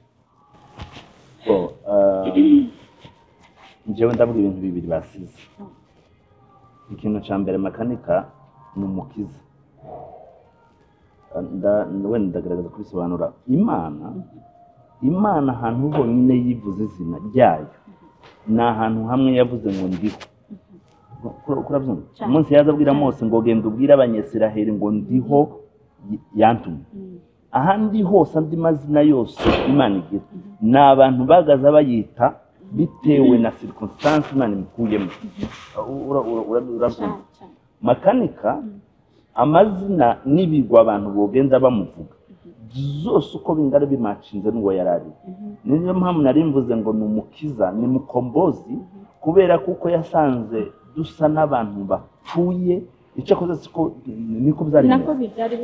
njyewe ndavuga ibintu bibiri basize ikintu cya mbere Makanika ni umukiza wenda ndagaragaza kubisobanura imana ahantu honyine yivuze izina ryayo ni ahantu hamwe yavuze ngo ndiho kurabyumva umunsi yaza abwira Mose ngo genda ubwire abanyesiraheli ngo ndiho yantumye ahandi hose andi mazina yose Imana igira ni abantu bagaza bayita bitewe na circumstance Imana imukuyemo urabyumva Makanika amazina n'ibigwa abantu bogenda bamuvuga zose uko bingana bimacinze n'uwo yarari niyo mpamvu nari mvuze ngo ni umukiza ni mukombozi kubera kuko yasanze dusa n'abantu bapfuye icyo koze siko niko byari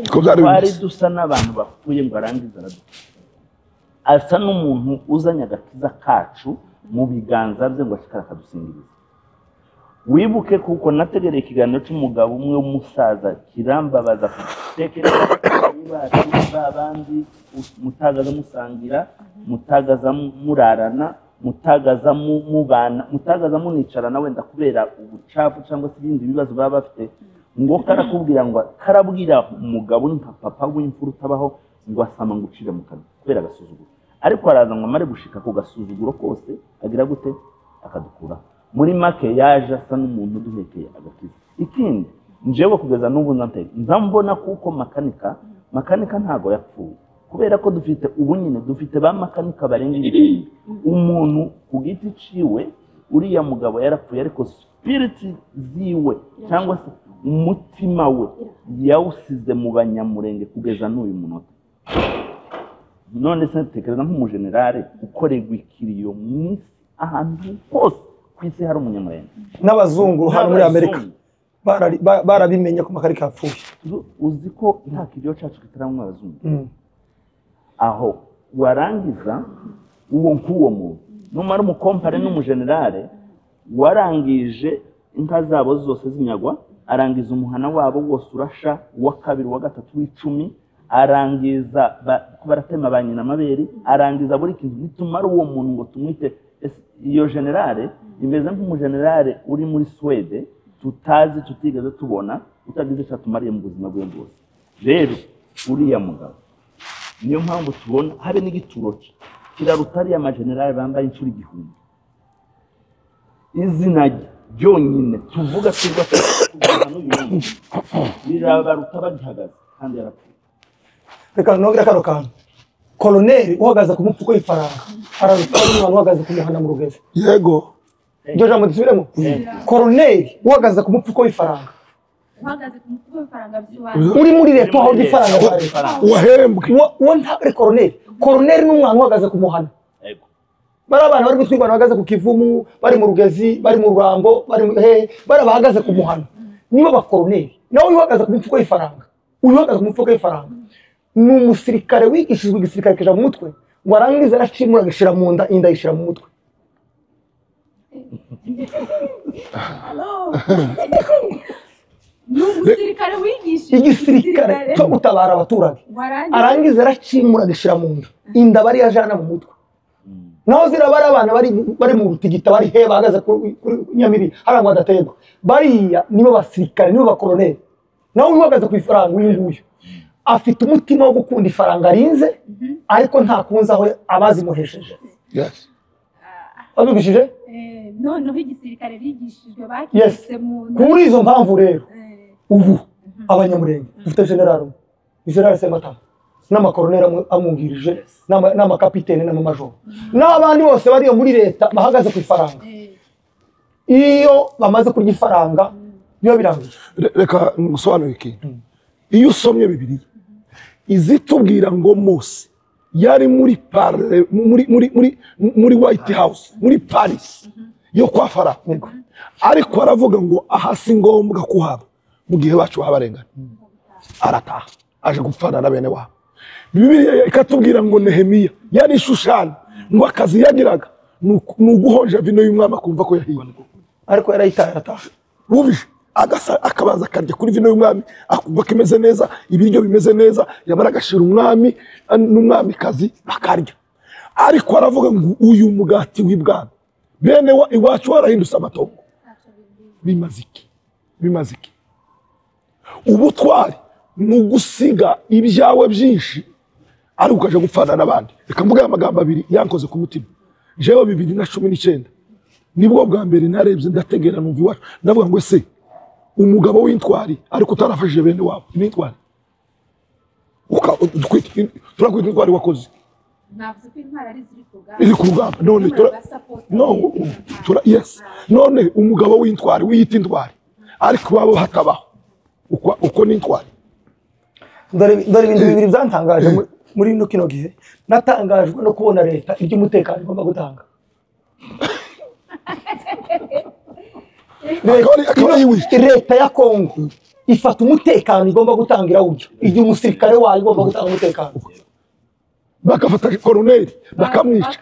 twari dusa n'abantu bapfuye ngo arangiza asa n'umuntu uzanye agakiza kacu mu biganza bye ngo ashikara akadusingiriza wibuke kuko nategereye ikiganiro cy'umugabo umwe w'umusaza kirambabaza kutekereza abandi mutagaza musangira mutagaza murarana mutagaza mubana mutagaza municarana wenda kubera ubucafu cyangwa se ibindi bibazo baba bafite ngo karakubwira ngo karabwira umugabo ni papa w'imfura utabaho ngo asama ngo ucire mu kanwa kubera agasuzuguro ariko araza ngo amare gushika ku gasuzuguro kose agira gute akadukura muri make yaje asa n'umuntu duhekeye agakiza ikindi njewe kugeza n'ubu nzambona kuko Makanika ntago yapfuye kubera ko dufite ubu nyine dufite ba Makanika barenga ibindi umuntu ku giti ciwe uriya mugabo yarapfuye ariko spirit ziwe cyangwa se umutima we yawusize mu banyamurenge kugeza n'uyu munota none se tekereza nk'umugenerale ukorerwa ikiriyo mwisi ahantu hose kwisi hari umunyamurenge n'abazungu hano muri Amerika barabimenye ko Makanika yapfuye uzi ko nta kiriyo cyacu kitaramwe abazungu aho warangiza uwo nk'uwo muntu numara umukompare n'umugenerale warangije inka zabo zose zinyagwa arangiza umuhana wabo wose urasha wa kabiri wa gatatu w'icumi arangiza baratema banyina amabere arangiza buri kintu nitumara uwo muntu ngo tumwite iyo generale imeze nk'umugenerale uri muri Swede tutazi tutigeze tubona utagize cyatumariye mu buzima bwe bwose rero uriya mugabo niyo mpamvu tubona habe n'igituro kirarutari amagenerale bambaye inshuro 1000 izina ryonyine tuvuga twirwa kugana n'uyu birabaruta bagihagaze kandi yarapfuye reka nongera kano kantu koloneli uhagaze ku mupfuko y'ifaranga ararutwara umwana uhagaze ku muhanda mu Rugezi. yego Iryo jambo dusubiremo. Koroneri uhagaze ku mupfuko w'ifaranga. uhagaze ku mufuko w'ifaranga by'uwanyu Uri muri leta aho ifaranga wari. wahembwe Uwo ntari koroneri. Koroneri n'umwana uhagaze ku muhanda. Yego. Bari abantu bari gutwirwa bahagaze ku Kivumu, bari mu Rugezi, bari mu Rurambo, bari bari bahagaze ku muhanda. Nibo bakoroneri. Nawe uhagaze ku mupfuko w'ifaranga. Uhagaze ku mupfuko w'ifaranga. Ni umusirikare wigishijwe igisirikare kija mu mutwe. Warangiza aracimura agashira mu nda, inda yishira mu mutwe. n'umusirikare wigishije Igisirikare cyo gutabara abaturage. Arangiza aracimura agashira mu nda, inda bari yajana mu mutwe. Naho zirabara abana bari mu rutigita bari he bahagaze kuri Nyamiri harangwa adategwa. Bariya nibo basirikare nibo bakoroneri. Naho uhagaze ku ifaranga uyinguye. Afite umutima wo gukunda ifaranga rinze ariko nta kunza aho abazimuhesheje. yes Abigishije? noneho igisirikare bigishijwe Yes. bakise mu Kuri izo mpamvu rero ubu abanyamurenge dufite general General Sematama n'amakoronera amungirije n'amakapitene n'amamajoro n'abandi bose bari muri leta bahagaze ku ifaranga. Iyo bamaze kurya ifaranga biba birangiye. reka ngusobanurire ikintu iyo usomye Bibiliya izitubwira ngo Mose yari muri White House muri Paris yo kwa Farawo ariko aravuga ngo aha si ngombwa kuhaba mu gihe bacu babarengana arataha aje gupfana na bene wabo. Bibiliya ikatubwira ngo Nehemiya yari Shushani ngo akazi yagiraga nuguhonja vino y'umwami akumva ko yahiye ariko yarayitaye arataha wubije akabanza akarya kuri vino y'umwami akumva kimeze neza ibiryo bimeze neza yamara agashira umwami n'umwami kazi bakarya ariko aravuga ngo uyu mugati w'ibwami bene iwacu warahindutse amatongo bimaze iki ubutwari mu gusiga ibyawe byinshi ariko ukaje gupfana n'abandi. Reka mvuge amagambo abiri yankoze ku mutima. Jewe 2019 nibwo bwa mbere narebye ndategera numva iwacu ndavuga ngo ese umugabo w'intwari ariko utarafashije bene wabo n'intwari turakwita intwari wakoze navuze ko intwari ari ziri ku rugamba yes none umugabo w'intwari wiyita intwari ariko babo hatabaho uko n'intwari. Dore ibintu bibiri byantangaje muri kino gihe natangajwe no kubona leta iby'umutekano igomba gutanga. Leta ya Kongo ifata umutekano igomba gutangira uburyo igihe umusirikare wayo igomba gutanga umutekano bakafata koroneri bakamwica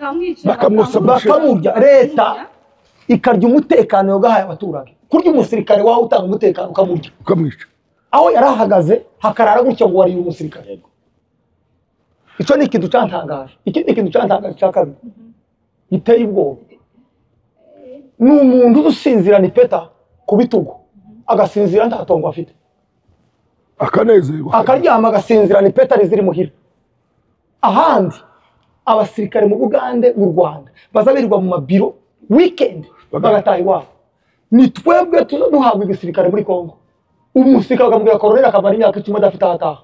bakamurya leta ikarya umutekano yogahaye abaturage kurya umusirikare wawe utanga umutekano ukamwica aho yarahagaze hakarara gutyo ngo wari umusirikare. Icyo ni ikintu cyantangaje. Ikindi kintu cyantangaje cya kabiri giteye ubwoba ni umuntu usinzirana ipeta ku bitugu agasinzira nta tongo afite akanezerwa akaryama agasinzirana ipeta riziri muhira. Ahandi abasirikare mu Bugande mu Rwanda bazabirirwa mu mabiro weekend bagataha iwabo. Ni twebwe duhabwa igisirikare muri Kongo. Umusirikare akamubwira koroneri akamara imyaka 10 adafite ahataha.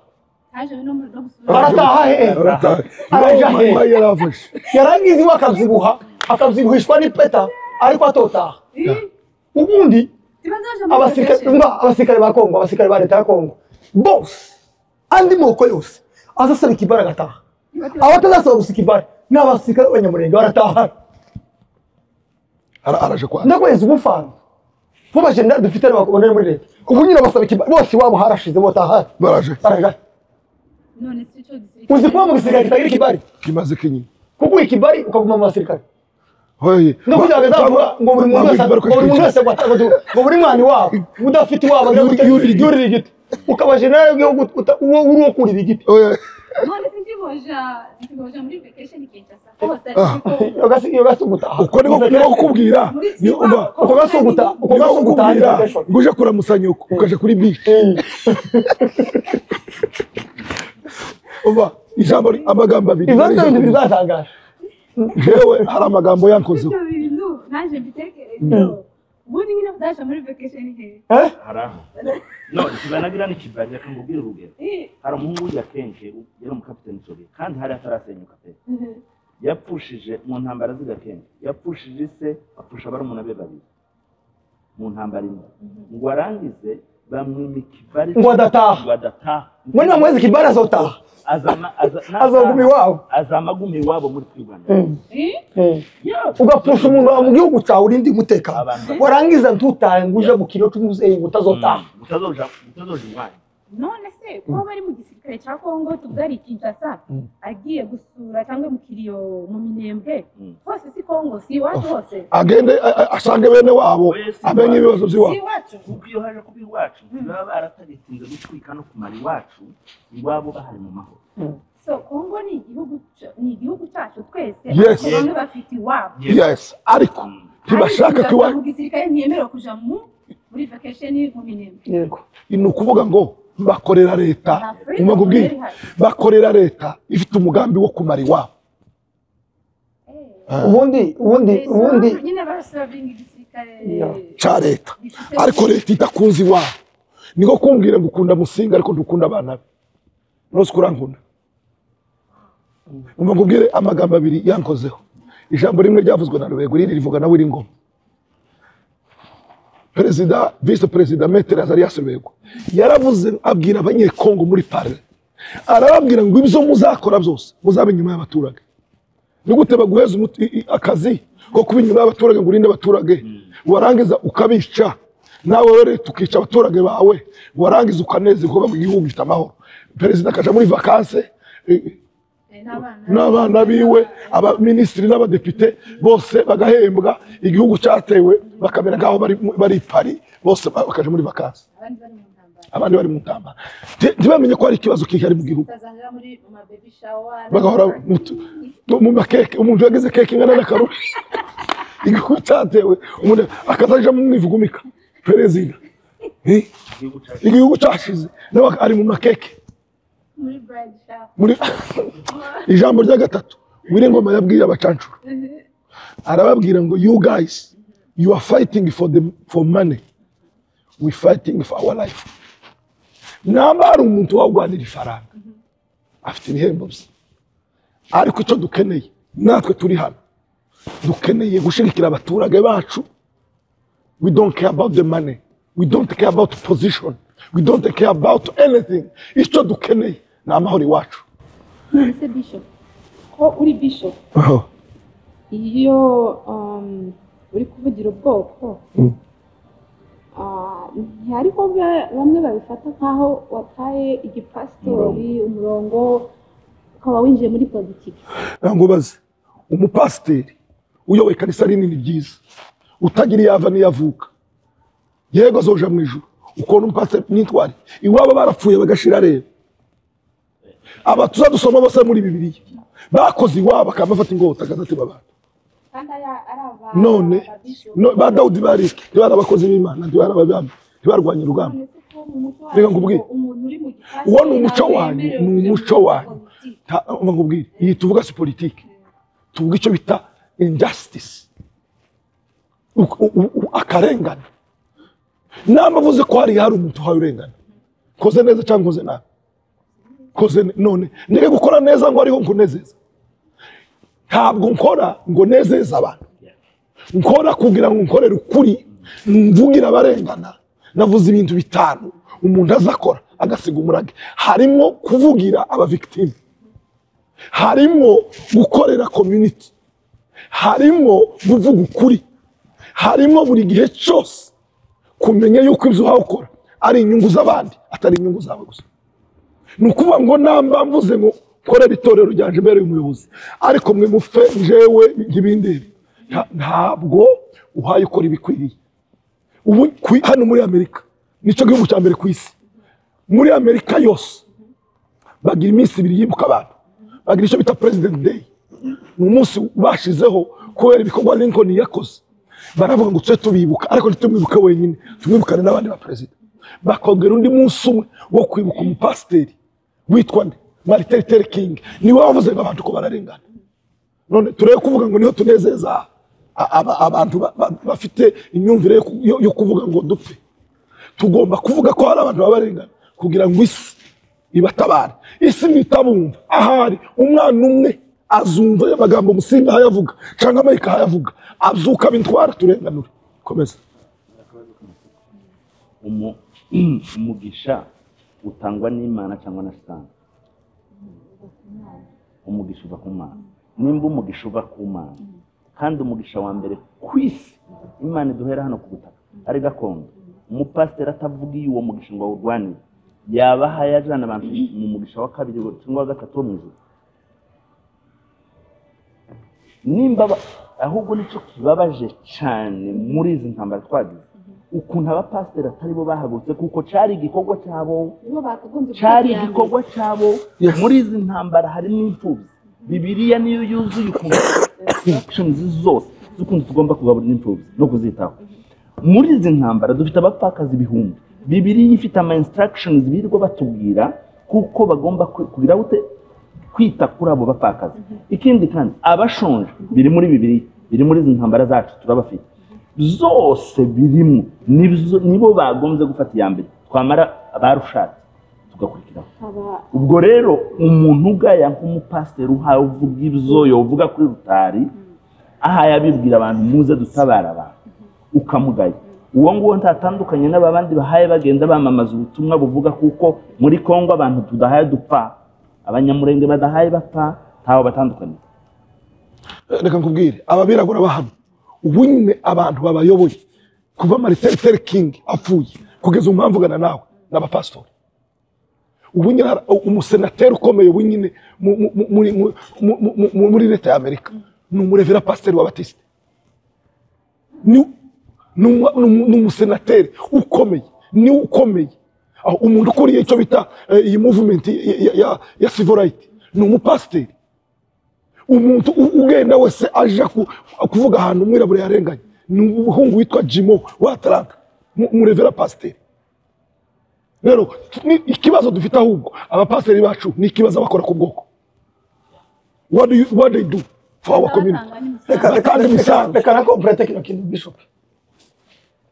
Arataha he? Araja he? Yarangiza iwe akabyibuhishwa n'ipeta ariko atotaha. Ubundi abasirikare ba Kongo, abasirikare ba leta ya Kongo bose andi moko yose azasaba ikibara agataha. Abatazasaba gusika ibara ni abasirikare b'abanyamurenge barataha. araje kwa ndakwezi ubufana vuba general dufite n'abakoroneri muri leta ubu nyine basaba ikibara bose wabo harashize botaha baraje none si cyo gisirikare uzi kuba mu gisirikare kitagira ikibari kimaze kinyi kuko ikibari ukaguma mu basirikare hoye no kugira ngo buri muntu wese ngo buri mwana wabo udafite wabo yurira igiti ukaba general w'igihugu uri wo kurira igiti. none si ndiboja muri vacation Kinshasa hose yo gasugutaha uko niho kukubwira ni uko gasugutaha ngo uje kuramusanya ukaje kuri beach uba ijambo amagambo abiri ibyo bizatangaje. jewe hari amagambo yankozeho naje mbitekereza ubundi nyine ndaje muri vacation he haraho no kibanagira n'ikibari akambubwira urugero hari umuhungu ya kenke yari umukapiteni sobe kandi hari atarasenyuka pe yapfushije mu ntambara z'Igakenge, yapfushije se apfusha barumuna be babiri mu ntambara imwe, ngo arangize bamwima ikibari ngo adataha muri wa mwezi kibari azotaha azaguma iwabo azamaguma iwabo muri Rwanda. ugapfusha umuntu mu gihugu cyawe urindi umutekano warangiza ntutahe ngo uje mu kiro cy'umuzeyi ngo utazotaha utazoja iwanyu. none se kuba bari mu gisirikare cya Kongo tubwari Kinshasa agiye gusura cyangwa mu kiriyo mu Minembwe hose si Kongo si iwacu hose agende asange bene wabo amenye ibibazo by'iwabo si iwacu kuko iyo haje kuba iwacu baba baratagitinze gutwika no kumara iwacu iwabo bahari mu mahoro. so Kongo ni igihugu cyacu twese Yes. abantu bafite iwabo yes ariko ntibashaka ko iwacu mu gisirikare ntiyemerewe kuja muri vacation mu Minembwe. yego ni ukuvuga ngo bakorera leta umubwire bakorera leta ifite umugambi wo kumara iwabo. ubundi nyine barasavinga igisirikare cya leta ariko leta idakunze iwabo niko kumbwira ngo ukunda Musinga ariko ntukunda abana be nose kurankunda. umubwire amagambo abiri yankozeho, ijambo rimwe ryavuzwe na Rubego irindi rivuga na Wiringoma. Perezida vice perezida Maître Azarias Rubego yaravuze abwira abanyekongo muri parle, arababwira ngo ibyo muzakora byose muzabe inyuma y'abaturage. Ni gute baguheza akazi ko kuba inyuma y'abaturage ngo urinde abaturage warangiza ukabica nawe were tukica abaturage bawe warangiza ukaneze kuba mu gihugu gifite amahoro. Perezida akaja muri vacances n'abana biwe abaminisitiri n'abadepite bose bagahembwa, igihugu cyatewe bakamera ngaho bari Paris bose bakaje muri vacances, abandi bari mu ntambara ntibamenye ko hari ikibazo kihari mu gihugu. Bagahora mu makeke, umuntu yagize keke ingana n'akarushi igihugu cyatewe umuntu akazaja mu mwivugumika perezida igihugu cyashize nawe ari mu makeke muri ijambo rya gatatu Wiringoma yabwiye abacancuro arababwira ngo you guys you are fighting for money, we fighting for our life. Namba hari umuntu wagwanira ifaranga afite ibihembo bye, ariko icyo dukeneye natwe turi hano dukeneye gushigikira abaturage bacu. We don't care about the money, we don't care about position, we don't care about anything. Icyo dukeneye ni amahoro iwacu. Ese Bishop ko uri Bishop iyo uri kuvugira ubwoko ariko bamwe babifata nkaho wataye igipasitori umurongo ukaba winjiye muri politiki. Ngo baze umupasiteri uyoboye kanisa rinini ryiza utagira yava niyavuka yego azoja mu ijuru ukona umupasiteri nitwari iwabo barapfuye bagashira rero. Aba tuzadusoma bose muri Bibiliya bakoze iwabo akamafata ingota agatateba abantu none ba Dawudi bari abakozi b'Imana ntibarwanya urugamba. Reka ngubwire uwo ni umuco wanyu, ni umuco wanyu. Ngubwire iyi tuvuga si politiki, tuvuga icyo bita injustice, akarengane. Namba avuze ko hari umuntu uhaye urengane, koze neza cyangwa koze nabi, koze none ndeke gukora neza ngo ariho nkunezeza. Ntabwo nkora ngo nezeza abantu, nkora kugira ngo nkorere ukuri, mvugira abarengana. Navuze ibintu bitanu umuntu azakora agasiga umurage, harimo kuvugira abavictime, harimo gukorera community, harimo kuvuga ukuri, harimo buri gihe cyose kumenya yuko ibyo ukora ari inyungu z'abandi atari inyungu zawe gusa. Ni ukuvuga ngo namba mvuze ngo korera itorero ryanje mbere y'umuyobozi ariko mwe mufe njewe ngibindebe, ntabwo uhaye ukora ibikwiriye. Ubu hano muri Amerika nico gihugu cya mbere ku isi, muri Amerika yose bagira iminsi ibiri yibuka abantu, bagira icyo bita President Day. Ni umunsi bashizeho kubera ibikorwa Lincoln yakoze, baravuga ngo twe tubibuka ariko ntitumwibuke wenyine, tumwibukane n'abandi ba president. Bakongera undi munsi umwe wo kwibuka umupasiteri witwa Martin Luther King, niwe wavuze ngo abantu ko bararengana. None turebe kuvuga ngo niho tunezeza abantu bafite imyumvire yo kuvuga ngo dupfe. Tugomba kuvuga ko hari abantu babarengana kugira ngo isi ibatabare. Isi nitabumva ahari umwana umwe azumva y'amagambo Musinga hayavuga cyangwa Amerika hayavuga azuka bintwara turenganure komeza umugisha utangwa n'Imana cyangwa na Satani umugisha uva ku Mana nimba umugisha uva ku Mana kandi umugisha wa mbere ku isi Imana iduhera hano ku butaka ari gakondo umupasiteri atavugiye uwo mugisha ngo awurwanire yaba hayajana abantu mu mugisha wa kabiri cyangwa wa gatatu wo mu ijuru nimba ahubwo nicyo kibabaje cyane muri izi ntambara twagize ukuntu abapasiteri atari bo bahagurutse kuko cyari igikorwa cyabo muri izi ntambara harimo imfubyi Bibiliya niyo yuzuye ukuntu instructions zose z'ukuntu tugomba kugaburira imfubyi no kuzitaho muri izi ntambara dufite abapfakazi ibihumbi Bibiliya ifite ama instructions birirwa batubwira kuko bagomba kugira gute kwita kuri abo bapfakazi ikindi kandi abashonje biri muri Bibiliya biri muri izi ntambara zacu turabafite zose birimo nibo bagombye gufata iya mbere twamara abarushatse tugakurikiraho ubwo rero umuntu ugaya nk'umupasiteri uhawe uvuga ibyo yovuga kuri rutari aha yabibwira abantu muze dutabara abantu ukamugaya uwo nguwo ntatandukanye n'abandi bahaye bagenda bamamaza ubutumwa buvuga kuko muri Kongo abantu tudahaye dupfa abanyamurenge badahaye bapfa ntaho batandukanye reka nkubwire ababiragura bahano ubu nyine abantu babayoboye kuva Martin Luther King apfuye kugeza umwamvugana nawe n'abapastori ubu nyine umusenateri ukomeye ubu nyine muri leta ya Amerika ni umurevera pasiteri w'abatiste ni umusenateri ukomeye ni ukomeye umuntu ukuriye icyo bita iyi movement ya civil right ni umupasiteri umuntu ugenda wese aje kuvuga ahantu umwirabura yarenganye ni umuhungu witwa Jimo wa Atlanta umurevera pasiteri rero ikibazo dufite ahubwo abapasiteri bacu ni ikibazo bakora ku bwoko what they do for our community reka na complete kino kintu bishop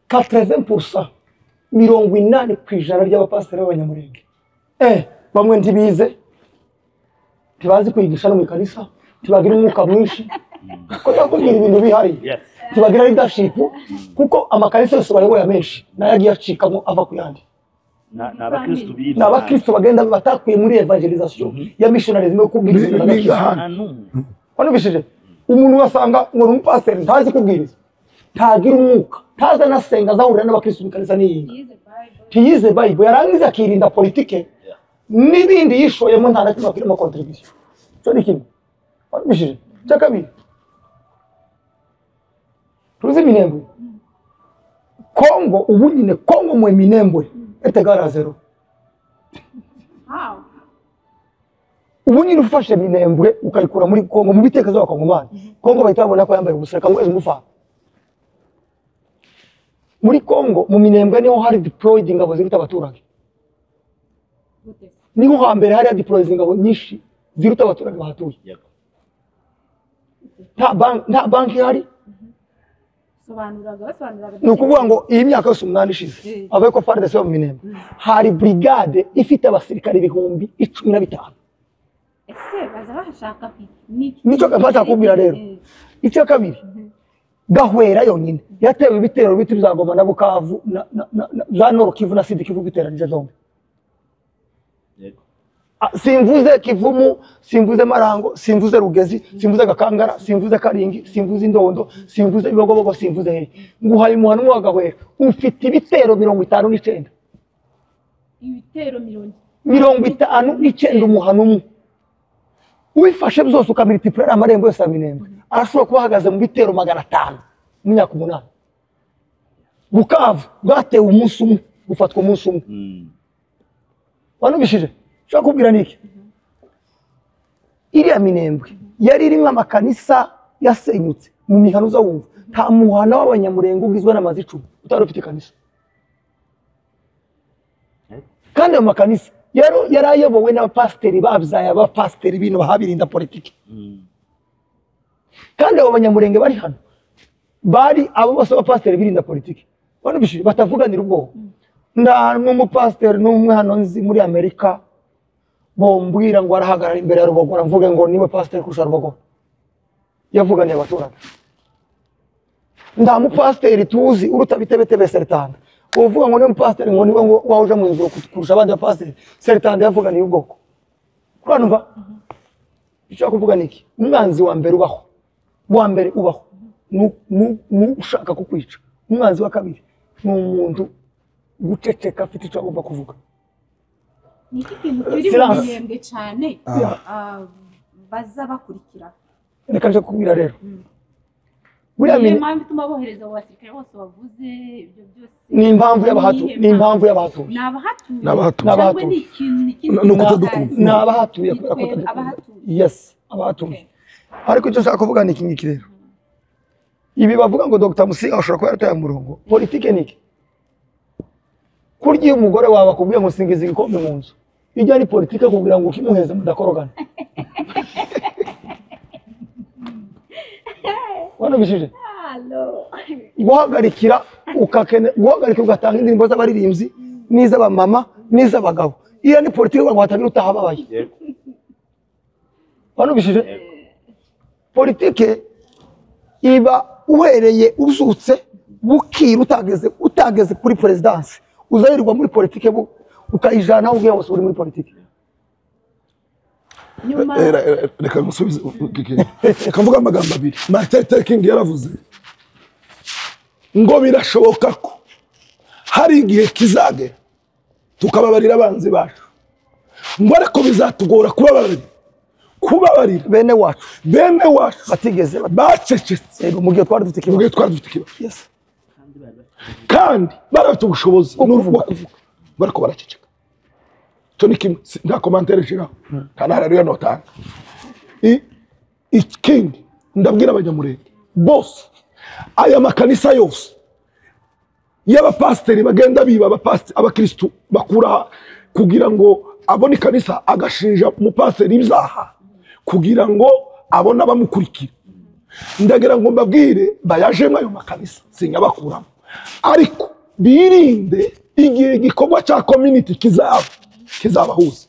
80% 80% ry'abapasiteri b'abanyamurenge bamwe ntibize ntibazi kwigisha no mu kanisa tibagira umwuka mwinshi ko yakubwira ibintu bihari tibagira leadership kuko amakanisa yose bayoboye menshi nayagiye acikamo ava ku yandi n'abakristo bagenda batakuye muri evangelization ya missionaries no kubwiriza hano bishije umuntu wasanga ngo umupasiteri ntazi kubwiriza ntagira umwuka ntaza nasenga azahurira n'abakristo mu kanisa n'iyinga tiyize Bible yarangiza akirinda politike n'ibindi yishoyemo nta nakimwe kirimo contribution cyo ni kimwe bishije cyakabiri tuzi Minembwe Kongo ubu nyine Kongo mu Minembwe etegara 0 ubu nyine ufashe Minembwe ukayikura muri Kongo mu bitekerezo wa Kongomani Kongo bahita babona ko yambaye ubuseka ngo umufa muri Kongo mu Minembwe niho hari deployed ingabo ziruta abaturage niho hambere hari deployed ingabo nyinshi ziruta abaturage bahatuye nta banki hari ni ukuvuga ngo iyi myaka yose 8 ishize avuye ko FARDC mu Minembwe hari brigade ifite abasirikare 15,000 baza bashaka nicyo kabata kubwira rero icyo kabiri Gahwera yonyine yatewe ibitero biti bizagoma na Bukavu za Nord Kivu na Sud Kivu biteranije zombi simvuze Kivumu simvuze Marango simvuze Rugezi simvuze Gakangara simvuze Karingi simvuze Indondo simvuze Bibogobogo simvuze nguhaye umuhano wa Gahwera ufite ibitero 59 ibitero 59 umuhano umwe wifashe byose ukamultiplara amarembo yose Minembwe arashobora kubahagaze mu bitero 500 mu myaka 8 Bukavu bwatewe umunsi umwe gufatwa umunsi umwe wanubishije cyo kubwira niki iri ya Minembwe yari irimo amakanisa yasenyutse mu mihano za wumva nta muhana w'abanyamurenge ugizwe n'amazi 10 utarufite kanisa kandi mu makanisa yari ayobowe n'abapasiteri babyaye abapasiteri bino bahabirinda politiki kandi abo banyamurenge bari hano bari abo bose abapasiteri birinda politiki banubishije batavuganira ubwo nda n'umupasiteri n'umwe hano nzi muri Amerika bombwira ngo arahagarara imbere ya Rubogora mvuge ngo niwe pasiteri kurusha Rubogora yavuganiye abaturage nta mupasiteri tuzi uruta Bitebetebe Sertanda uvuga ngo niwe mupasiteri ngo niwe waje mu ijuru kurusha abandi bapasiteri Sertanda yavuganiye ubwoko kuranumva icyo kuvuga niki umwanzi wa mbere ubaho ushaka kukwica umwanzi wa kabiri ni umuntu guceceka afite icyo agomba kuvuga ni ikintu kiri mu mirembwe cyane baza bakurikira reka nje kubwira rero niyo mpamvu ituma bohereza abo basirikare bose bavuze ibyo byose ni impamvu y'abahatuye cyangwa ni ikintu ni abahatuye kubera ko yes abahatuye ariko icyo nshaka kuvuga ni iki ngiki rero ibi bavuga ngo Dr. Musinga ashobora kuba yarataye umurongo politike niki kurya iyo umugore wawe akubwiye ngo singiza igikombe mu nzu ijya ari politike kugira ngo ukimuheze mudakorogana wana bishije guhagarikira ugatanga indirimbo z'abaririmbyi n'iz'abamama n'iz'abagabo iyo ni politike ngo hatagira utahababaye wana bishije politike iba uhereye uzutse bukira utageze kuri presidence uzayirirwa muri politike ukayijana aho ugiye hose uri muri politike reka musubize reka mvuga amagambo abiri Martin Luther King yaravuze ngo birashoboka ko hari igihe kizagera tukababarira abanzi bacu ngo ariko bizatugora kubabarira bene wacu batigeze bacecetse mu gihe twari dufite ikibazo yes kandi barafite ubushobozi n'uruvuga kuvuga bariko baraceceka cyo ni kimwe nta commentaire jira kana haleluya notanga ikindi ndabwira abanyamurenge bose aya makanisa yose y'abapasiteri bagenda biba abakristo bakura kugira ngo abone ikanisa agashinja umupasiteri ibyaha kugira ngo abone abamukurikira ndagira ngo mbabwire bayajemo ayo makanisa sinyabakuramo ariko birinde igihe igikorwa cya community kizabahuza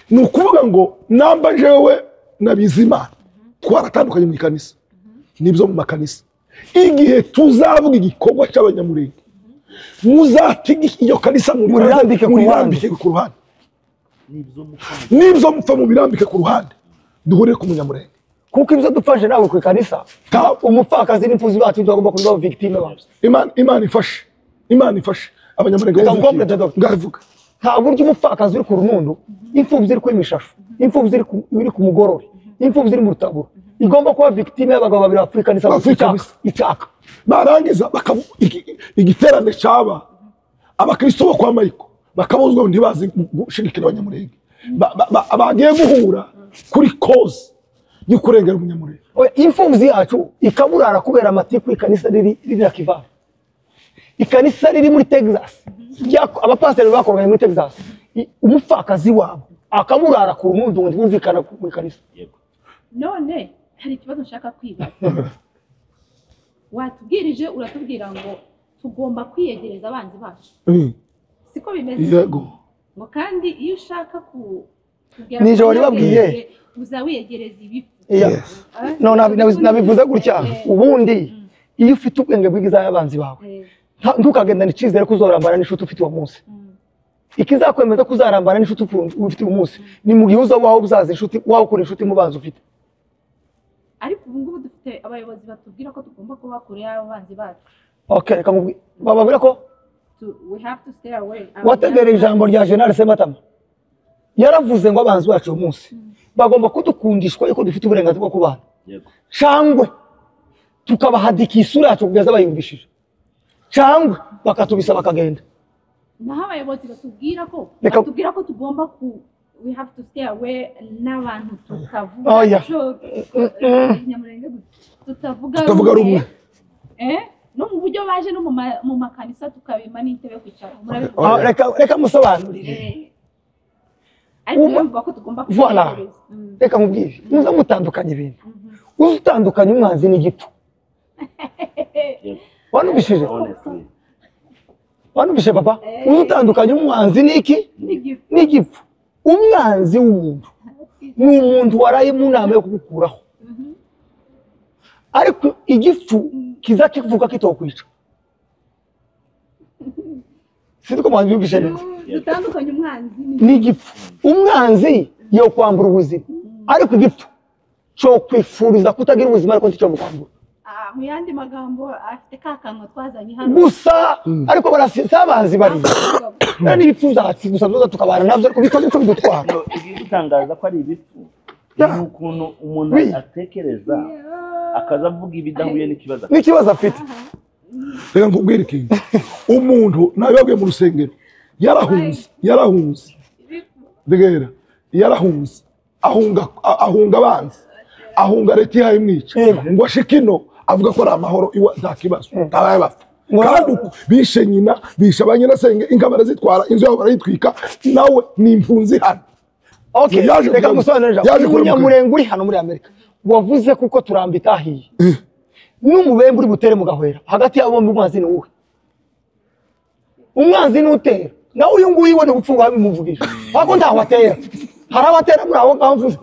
ni ukuvuga ngo namba jewe na Bizimana twaratandukanye mu kanisa nibyo mu makanisa igihe tuzavuga igikorwa cy'abanyamurenge muzatiga iyo kanisa murirambike ku ruhande nibyo mupfa mu birambike ku ruhande duhurire ku munyamurenge kuko ibyo dupfashe nawe ku kanisa umupfakazi n'imfuzi bacu bagomba kuba victime bacu Imana ifashe abanyamurenge ngavuga nta buryo umupfakazi uri ku runundo imfubyi iri kuri mishasho imfubyi iri ku mugorore imfubyi iri mu rutaburo igomba kuba victime y'abagabo babiri Afrika icaka barangiza igiterane cyaba abakristo bo kwa Mariko bakabuzwa ntibazi gushigikira abanyamurenge bagiye guhura kuri cause yo kurengera umunyamurenge imfubyi yacu ikaburara kubera amatiku ikanisa riri na Kivavi ikanisa riri muri Texas abapasiteri bakoranye muri Texas umupfakazi wabo akaburara ku rumundu ngo twumvikana muri kanisa none hari ikibazo nshaka kwibaza watubwirije uratubwira ngo tugomba kwiyegereza abanzi bacu siko bimeze yego ngo kandi iyo ushaka kugera nije wari babwiye uzawiyegereza ibifu no nabivuze gutya ubundi iyo ufite ubwenge bwiza y'abanzi bawe ntukagenda n'icizere kuzorambana n'ishuti ufite uwo munsi ikizakwemeza kuzarambana n'ishuti ufite uwo munsi ni mu gihe uzabaho uzaza inshuti waho kuri inshuti mu banzi ufite ariko ubu ngubu dufite abayobozi batubwira ko tugomba kuba kure y'abanzi bacu okay reka bababwira ko we have to stay away wategera ijambo rya General Sematama yaravuze ngo abanzi bacu uwo munsi bagomba kudukundishwa yuko dufite uburenganzira bwo kubana cyangwa tukabahadika isura yacu kugeza bayumvishije cyangwa bakatubisa bakagenda naho abayobozi batubwira ko tugomba we have to stay away n'abantu tutavuga tutavuga rumwe no mu buryo baje no mu makanisa tukabima n'intebe yo kwicara reka musobanurire ariko mvuga ko tugomba voilà reka mubwire muza mutandukanye ibintu uzutandukanye umwanzi n'igipfu wanubishije wanumvishe papa utandukanye umwanzi niki n'igifu umwanzi w'umuntu ni umuntu waraye mu nama yo kugukuraho ariko igifu kiza kivuga kitokwica siko mwanzi yumvishe neza dutandukanye umwanzi n'igifu umwanzi yo kwambura ubuzima ariko igifu cyo kwifuriza kutagira ubuzima ariko nicyo mukwambura mu yandi magambo afite kakanwa twazanye hano gusa ariko barasisabanzi bari nani bifuza ati gusa tuza tukabana navyo ariko biko biko bidutwara gutangaza ko ari ibifu ni ukuntu umuntu atekereza akaza avuga ibidahuye n'ikibazo afite reka nkubwire ikintu umuntu nababwiye mu rusengero yarahunze degera yarahunze ahunga abanzi ahunga leta ihaye mwica ngo ashikino avuga ko ari amahoro iwa nta kibazo tabaye bapfa kandi bishe nyina bishe abanyirasenge inka barazitwara inzu yabo barayitwika nawe ni impunzi hano okay reka musobanurira umunyamurenge uri hano muri Amerika wavuze kuko turambika ahiye n'umubembe uri butere mu gahwera hagati yabo bombi umwanzi ni uwe umwanzi n'utera nawe uyu nguyu we n'ubupfunga bimuvugisha bako ntaho atera hari abatera muri aho ngaho mvuze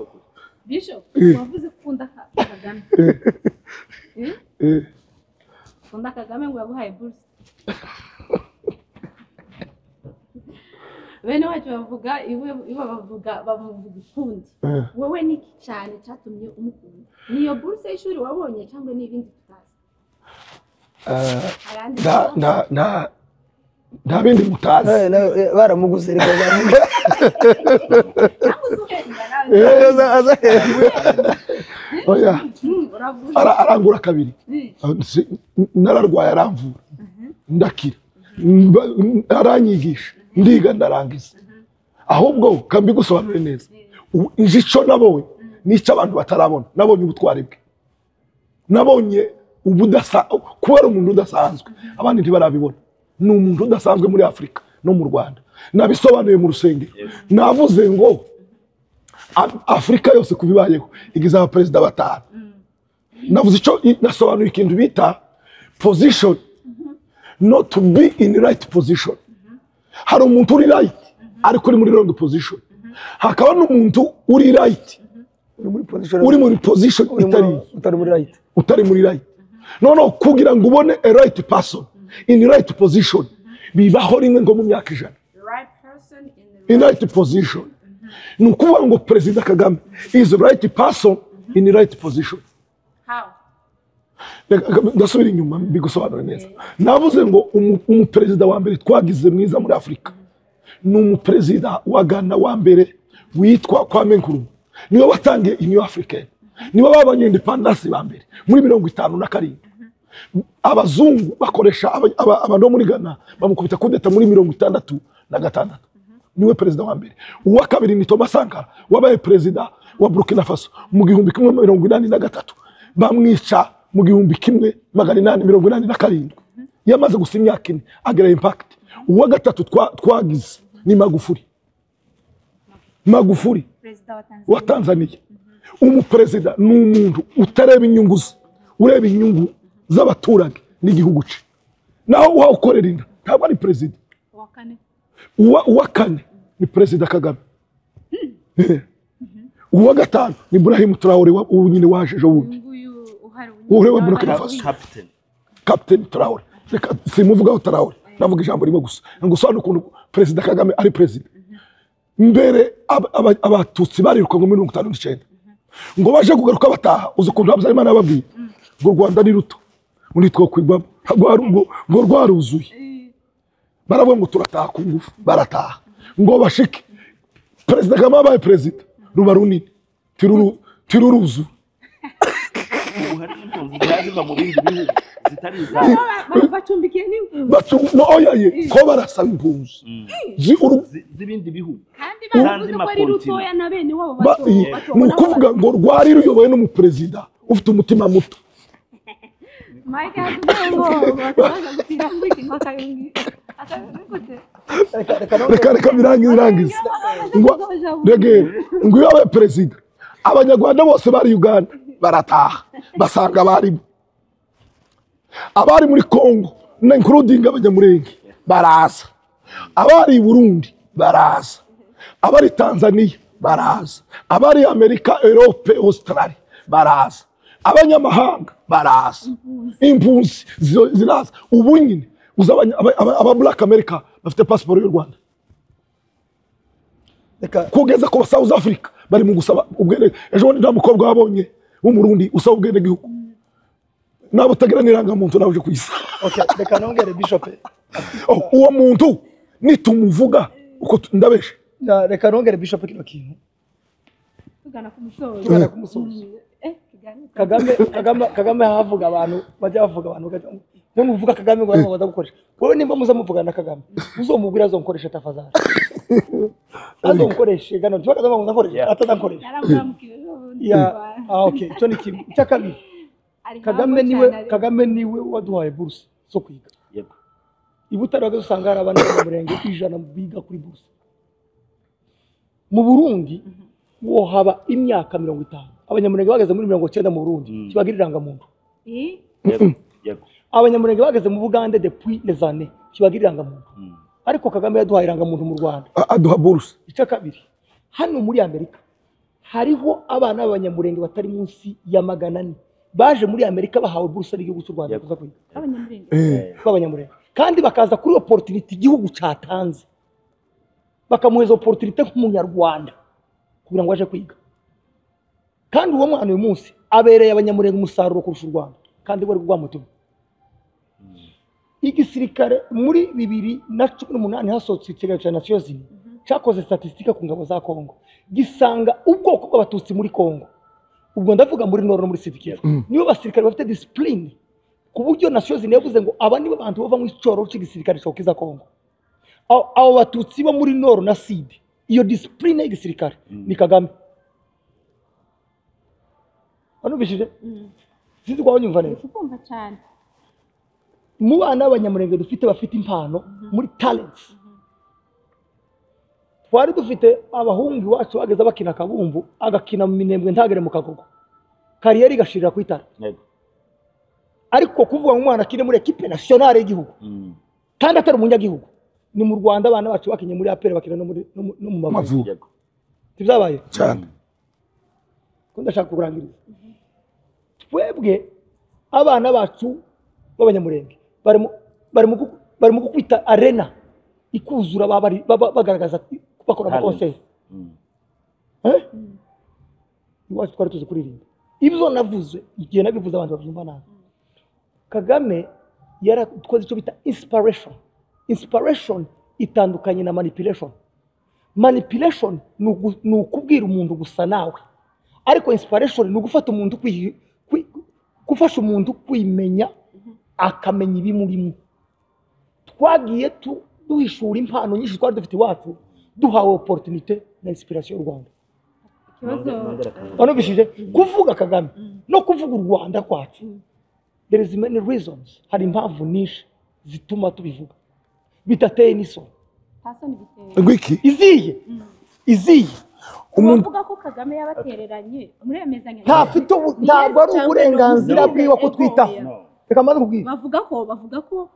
Bishop wavuze kukunda Kagame kunda Kagame ngo yaguhaye buruse bene wacu bavuga iwe bamuvuga ukundi wowe niki cyane cyatumye umukunda niyo buruse y'ishuri wabonye cyangwa n'ibindi tutazi nta bindi mutazi baramuguze reka oya arangura kabiri nararwaye aramvura ndakira aranyigisha ndiga ndarangiza ahubwo kambi gusobanure neza ico nabonye nicyo abantu batarabona nabonye ubutwari bwe nabonye ubudasa kubera umuntu udasanzwe abandi ntibarabibona ni umuntu udasanzwe muri Afrika no mu Rwanda nabisobanuye mu rusengero navuze ngo Afrika yose kubibayeho igize abaperezida batanu navuze ico nasobanuye ikintu bita position not to be in right position hari umuntu uri right ariko uri muri wrong position hakaba n'umuntu uri right uri muri position utari muri right no kugira ngo ubone a right person in the right position bibaho rimwe ngo mu myaka ijana in right position ni ukuvuga ngo Perezida Kagame is the right person in the right position ndasubira inyuma bigusobanura neza navuze ngo umuperezida wa mbere twagize mwiza muri Afrika ni umuperezida wa Ghana wa mbere witwa Kwame Nkrumah niwe watangiye New African niwe babanye independence ba mbere muri 57 abazungu bakoresha abantu muri Ghana bamukubita kudeta muri 66 niwe perezida wa mbere uwa kabiri ni Thomas Sankara wabaye perezida wa Burkina Faso mu 1983 bamwica mu 1887 yamaze gusa imyaka ine agera impact uwa gatatu twagize ni Magufuli wa Tanzania umuperezida ni umuntu utareba inyungu ze ureba inyungu z'abaturage n'igihugu cye naho wawukorera inda ntabwo ari perezida uwa kane ni Perezida Kagame uwa gatanu ni Ibrahim Traoré ubu nyine waje ejo bundi ureba Burkina Faso Captain Traoré reka simuvugaho Traoré navuga ijambo rimwe gusa ngusobanura ukuntu Perezida Kagame ari perezida mbere abatutsi bariruka ngo 59 ngo baje kugaruka bataha uzi ukuntu Habyarimana yababwiye ngo Rwanda ni ruto muri two kwigwamo ngo rwaruzuye baravuga ngo turataha ku ngufu barataha ngo bashike Perezida Kagame abaye perezida ruba runini tiruruzu bacumbikiye n'impunzi no oyaye ko barasaba impunzi z'ibindi bihugu kandi bavuze ko ari rutoya na bene wabo ni ukuvuga ngo rwari ruyoboye n'umuperezida ufite umutima muto Mike adumengo bakaza gutira ngwiki makayungi reka birangiza ngo regere ngo yabaye perezida abanyarwanda bose bari Uganda barataha basanga abari muri Congo including abanyamurenge baraza, abari i Burundi baraza, abari Tanzania baraza, abari Amerika, Europe, Australia baraza, abanyamahanga baraza, impunzi ziraza. Ubu nyine uza aba Black America bafite passport y'u Rwanda, kugeza ku South Africa bari mu gusaba ubwene. Ejo bundi nta mukobwa wabonye w'umurundi usaba ubwene gihugu, nabo tagira n'irangamuntu nawe uje kuyisa. Okay, reka nongere Bishop. Uwo muntu nitumuvuga uko ndabeshe. Reka nongere Bishop kino kintu. tugana ku musozo. Kagame havuga abantu bajya bavuga abantu none uvuga Kagame ngo baramubaza gukoresha. Wowe nimba muza muvuga na Kagame uzomubwira azonkoresha tafazari. Azonkoresha gano twa Kagame muza koresha atadankoresha. Okay, cyo ni kimwe. Cyakabiri Kagame niwe waduhaye buruse zo kwiga. Yego. Ibutari bagasanga hari abana mu murenge 100 biga kuri buruse. Mu Burundi wo haba imyaka 50. Abanyamurenge bageze muri 90 mu Burundi kibagiriranga muntu. Yego. Abanyamurenge bageze mu Bugande depuis les années kibagiriranga muntu. Ariko Kagame yaduhaye iranga muntu mu Rwanda. Aduha buruse. Icya kabiri hano muri Amerika hariho abana b'abanyamurenge batari munsi ya 400 baje muri Amerika bahawe buruse n'igihugu cy'u Rwanda kuza kwiga. Abanyamurenge kandi bakaza kuri opportunity igihugu cyatanze, bakamuheza opportunity nk'umunyarwanda kugira ngo aje kwiga. Kandi uwo mwana uyu munsi abereye abanyamurenge umusaruro kurusha u Rwanda kandi bari kugwamutima. Igisirikare muri 2018 hasohotse ikiganiro cya Nations Unies cyakoze statistika ku ngabo za Kongo gisanga ubwoko bw'abatutsi muri Kongo, ubwo ndavuga muri Nord no muri Sud Kivu, nibo basirikare bafite discipline ku buryo Nations Unies yavuze ngo aba nibo bantu bava mu icoro cy'igisirikare cyokiza Kongo. Abo batutsi bo muri Nord na Sud, iyo discipline y'igisirikare ni Kagame. Bishije sinzi kwa nyumva neza ukumva cyane mu bana b'abanyamurenge dufite bafite impano muri talents. Twari dufite abahungu wacu bageza bakina kabumbu agakina mu minembwe ntagere mu kagogo kariyeri gashirira kwitara. Ariko kuvuga ngo umwana akine muri equipe nationale y'igihugu kandi atari umunyagihugu ni mu Rwanda. Abana bacu bakinye muri APR bakina no mu Mavubi tibyabaye cyane. Ndashaka kurangiriza twebwe abana bacu b'abanyamurenge bari mu gukwita arena ikuzura bagaragaza bakora amakonse. Iwacu twari tuzi kuririmba ibyo navuze igihe nabivuze abantu babyumva nabi. Kagame yaratwaze icyo bita inspiration itandukanye na manipulation. Manipulation ni ukubwira umuntu gusa nawe, ariko inspiration ni ugufata umuntu gufasha umuntu kwimenya akamenya ibimurimo. Twagiye duhishura impano nyinshi twari dufite iwacu duhawe opportunity na inspiration y'u Rwanda. Bishije kuvuga Kagame no kuvuga u Rwanda kwacu, there is many reasons, hari impamvu nyinshi zituma tubivuga bitateye n'iso. Ngwiki iziye umuntu uvuga ko Kagame yabatereranye muremezanya ntabwo ari uburenganzira bwiwe ko twitaho. Reka maze kubwira bavuga ko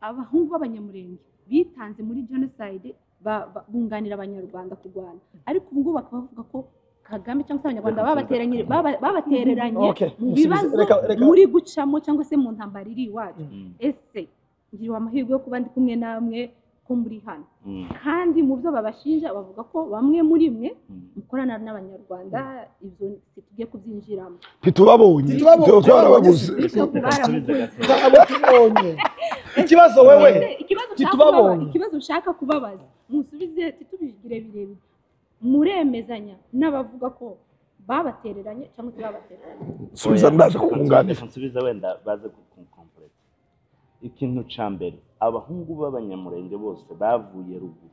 abahungu b'abanyamurenge bitanze muri genocide bunganira abanyarwanda kurwana, ariko ubu ngubu bakaba bavuga ko Kagame cyangwa se abanyarwanda babatereranye mu bibazo muri gucamo cyangwa se mu ntambara iri iwacu. Ese ngiriwe amahirwe yo kuba ndi kumwe namwe ko muri hano, kandi mu byo babashinja bavuga ko bamwe muri mwe mukorana n'abanyarwanda, ibyo tugiye kubyinjiramo. Ntitubabonye twarababuze. Ikibazo wewe titubabonye, ikibazo ushaka kubabaza musubize titubigire birebire. Muremezanya n'abavuga ko babatereranye cyangwa se babatereranye? Subiza ndaje kukunganira. Nsubiza wenda baze kukomplete. Ikintu ca mbere, abahungu b'abanyamurenge bose bavuye ruguru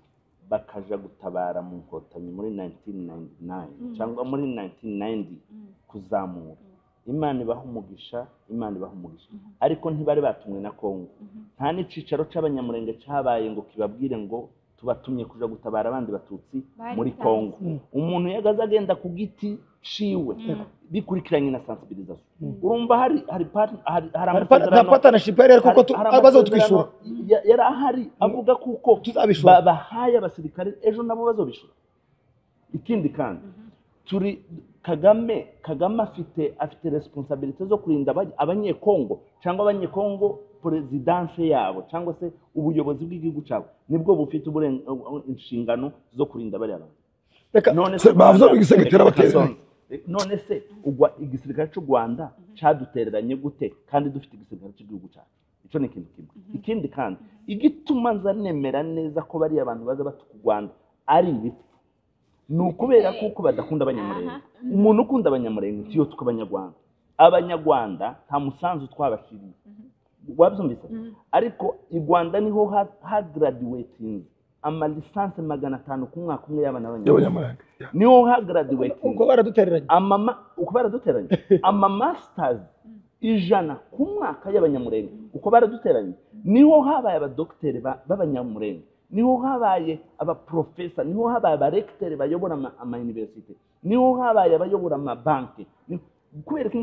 bakaja gutabara mu nkotanyi muri 1999 cyangwa muri 1990 kuzamura. Imana ibaha umugisha, ariko ntibari batumwe na Kongo. Nta n'icicaro c'abanyamurenge cabaye ngo kibabwire ngo tubatumye kuja gutabara abandi batutsi muri Kongo. Umuntu yagaza agenda ku giti ciwe bikurikiranye na sensibilisation. Urumva hari partnership yari kuko bazotwishura yari ahari avuga kuko bahaye abasirikare ejo nabo bazobishura. Ikindi kandi turi Kagame afite responsibility zo kurinda abanyekongo cyangwa abanyekongo presidence yabo cyangwa se ubuyobozi bw'igihugu cyabo nibwo bufite inshingano zo kurinda bari abantu. None se bavuze igisirikare abatera none se ugwa igisirikare cy'u Rwanda cyadutereranye gute kandi dufite igisirikare cy'igihugu cyacu? Ico ni ikintu kimwe. Ikindi kandi igituma nzanemera neza ko bari abantu baza batuku Rwanda ari ibiti nukubera kuko badakunda abanyamurenge. Umuntu ukunda abanyamurenge tiyo tukabanyarwanda. Abanyarwanda nta musanzu twabashiriye. Wabyumvise? Ariko i Rwanda niho ha graduating ama lisanse 500 ku mwaka umwe y'abana b'abanyamurenge. Niho ha graduating. Uko baradutereranye. Uko baraduteranye. Ama masters 100 ku mwaka y'abanyamurenge. Uko baraduteranye. Niho habaye abadokteri b'abanyamurenge. Niho habaye abaprofesa, niho habaye abarecteur bayobora ama university, niho habaye abayobora ama banki. Kubera ko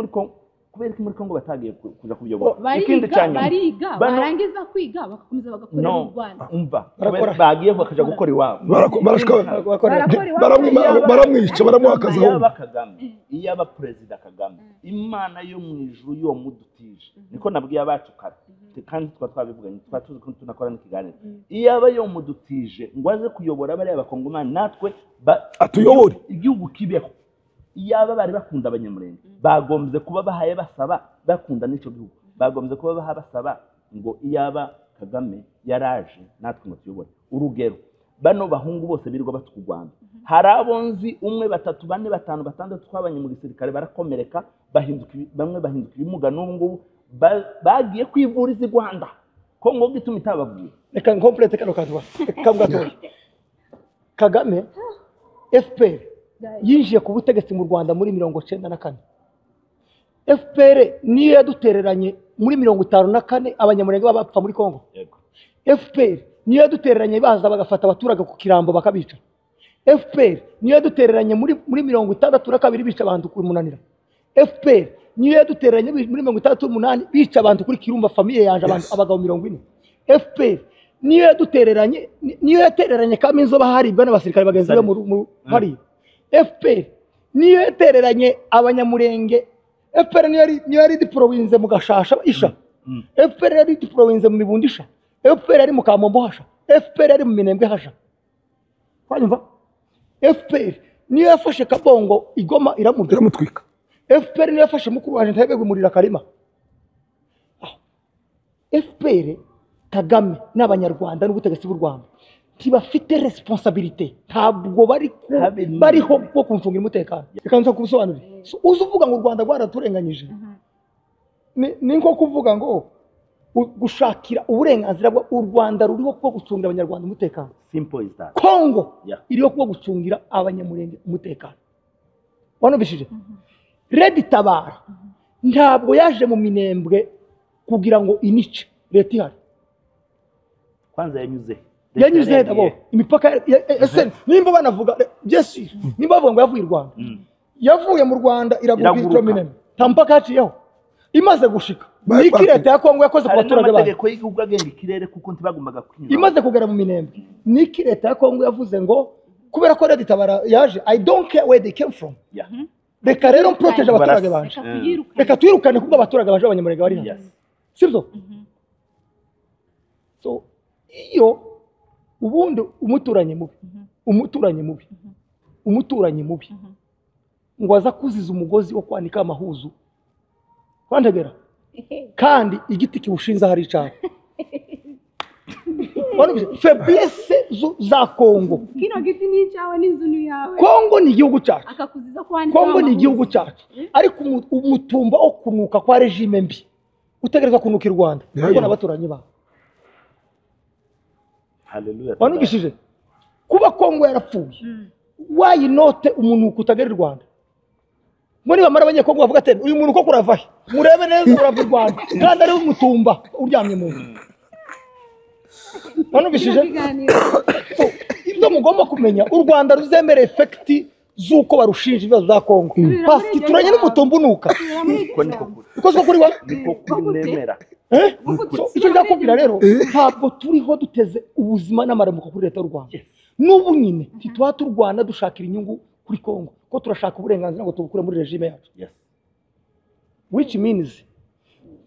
muri Kongo batagiye kuja kubiyobora. Ikindi cyane barangiza kwiga bakakomeza bagakorera mu Rwanda. Umva bagiye bakaja gukora iwabo. baramwica baramuhakaza aho. Iyo aba president Kagame Imana yo mu ijuru yo mudutije niko nabwiye abacu kare kandi twabivuganye twatuzi ko tunakora n'ikiganiro. Iyo aba yo mudutije ngo aze kuyobora bari abakongomani natwe atuyobore igihugu kibeho. Iyo aba bari bakunda abanyamurenge bagombye kuba bahaye basaba bakunda n'ico gihugu, bagombye kuba baha basaba ngo iyo aba Kagame yaraje natwe ngo tuyobore. Urugero bano bahungu bose birirwa batuku Rwanda, hari abonzi 1 2 4 5 6 twabanye mu gisirikare barakomereka bamwe bahinduka ibimuga n'ubu bagiye kwivuriza i Rwanda. Kongo gituma itababwiye. Reka complete kano kantu kabwato. Kagame FPR yinjiye ku butegetsi mu Rwanda muri 1994. FPR niyo yadutereranye muri 1954 abanyamurenge babapfa muri Kongo. FPR niyo yadutereranye baza bagafata abaturage ku Kirambo bakabica. FPR niyo yadutereranye muri 1962 bica abantu kuri Munanira. FPR niyo yadutereranye muri 1968 bica abantu kuri Kirumba famille yanje abantu abagabo 40. FPR niyo yatereranye Kamizo baharibwa n'abasirikare bagenzi be mu hari. FPR niyo yatereranye abanyamurenge. FPR niyo yari diplovinze mu Gashasha isha. FPR yari diplovinze mu Mibundisha. FPR yari mu Kamombo hasha. FPR yari mu Minembwe hasha. Kwanyumva? FPR niyo yafashe Kabongo Igoma iramutwika. FPR niyo yafashe mukuru wanje Ntebegwe murira Karima. FPR Kagame n'abanyarwanda n'ubutegetsi bw'u Rwanda ntibafite responsabilité, ntabwo bariho bwo kuncungira umutekano. Reka nza kubisobanurira. Uzi uvuga ngo u Rwanda rwaraturenganyije ni nko kuvuga ngo gushakira uburenganzira bw'u Rwanda ruriho bwo gucungira abanyarwanda umutekano. Simple is that. Kongo iriho bwo gucungira abanyamurenge umutekano. Wanubishije? Red Tabara ntabwo yaje mu Minembwe kugira ngo inice leta ihari. Kwanza yanyuze dabo imipaka nimba banavuga Jesse nimba bavuga ngo yavuye i Rwanda yavuye mu Rwanda iragukira Minembwe tampaka haciyeho imaze gushika niki leta ya Kongo yakoze ku baturage bayo ko y'igihugu agenda ikirere kuko ntibagombaga kwinyura imaze kugera mu Minembwe niki leta ya Kongo yavuze ngo kubera ko Red Tabara yaje I don't care where they came from. Reka rero protege abaturage banje, reka twirukane kubwo abaturage baje abanyamurenge bari hano. Sibyo? So iyo ubundi umuturanye mubi ngo aza kuziza umugozi wo kwanika amahuzu kwandegera kandi igiti kiwushinza hari cyane. Faiblesse za Kongo. Kino giti ni cyawe n'inzu yawe. Kongo ni igihugu cyacu. Akakuziza kwanika. Kongo ni igihugu cyacu. Ariko umutumba wo kunuka kwa regime mbi utegerezwa kunuka i Rwanda kuko n'abaturanyi ba. Haleluya. Wanugishije kuba Kongo yarapfuye. Why not umuntu kutagera i Rwanda? Muri bamara abanyekongo bavuga ati uyu muntu ko kurava he? Murebe neza urava i Rwanda kandi ari umutumba uryamye mu nzu. wanubishije ibyo mugomba kumenya u Rwanda ruzemera effect z'uko barushinja ibibazo za Kongo pasi turanye n'umutombo unuka bikozwe kuri wa icyo nzakubwira rero ntabwo turiho duteze ubuzima n'amaramuko kuri leta y'u Rwanda n'ubu nyine ntituba turwana dushakira inyungu kuri Kongo ko turashaka uburenganzira ngo tubukure muri regime yacu which means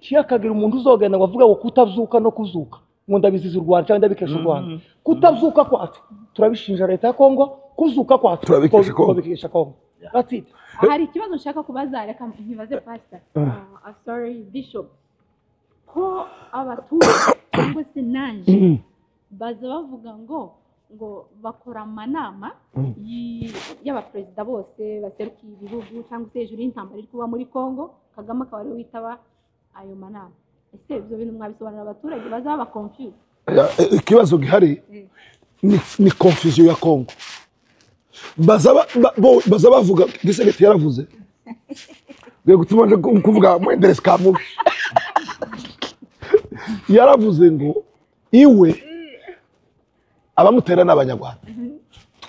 kiyakagira umuntu uzogenda ngo avuga ngo kutazuka no kuzuka ngo ndabiziza u Rwanda cyangwa ndabikesha u Rwanda kutazuka kwacu turabishinja leta ya Kongo kuzuka kwacu turabikesha Kongo that's it hari ikibazo nshaka kubaza reka ntibaze pastor sorry bishop ko abaturage cyangwa se nanje baza bavuga ngo bakora amanama y'abaperezida bose baserukiye ibihugu cyangwa se hejuru y'intambara iri kuba muri Kongo Kagame akaba ariwe witaba ayo manama ese ibyo bintu mwabisobanurira abaturage bazaba ba confused ikibazo gihari ni confusion ya Kongo baza bavuga gisegeti yaravuze bwe gutuma nje kuvuga mwenderesi kamushi yaravuze ngo iwe abamutera n'abanyarwanda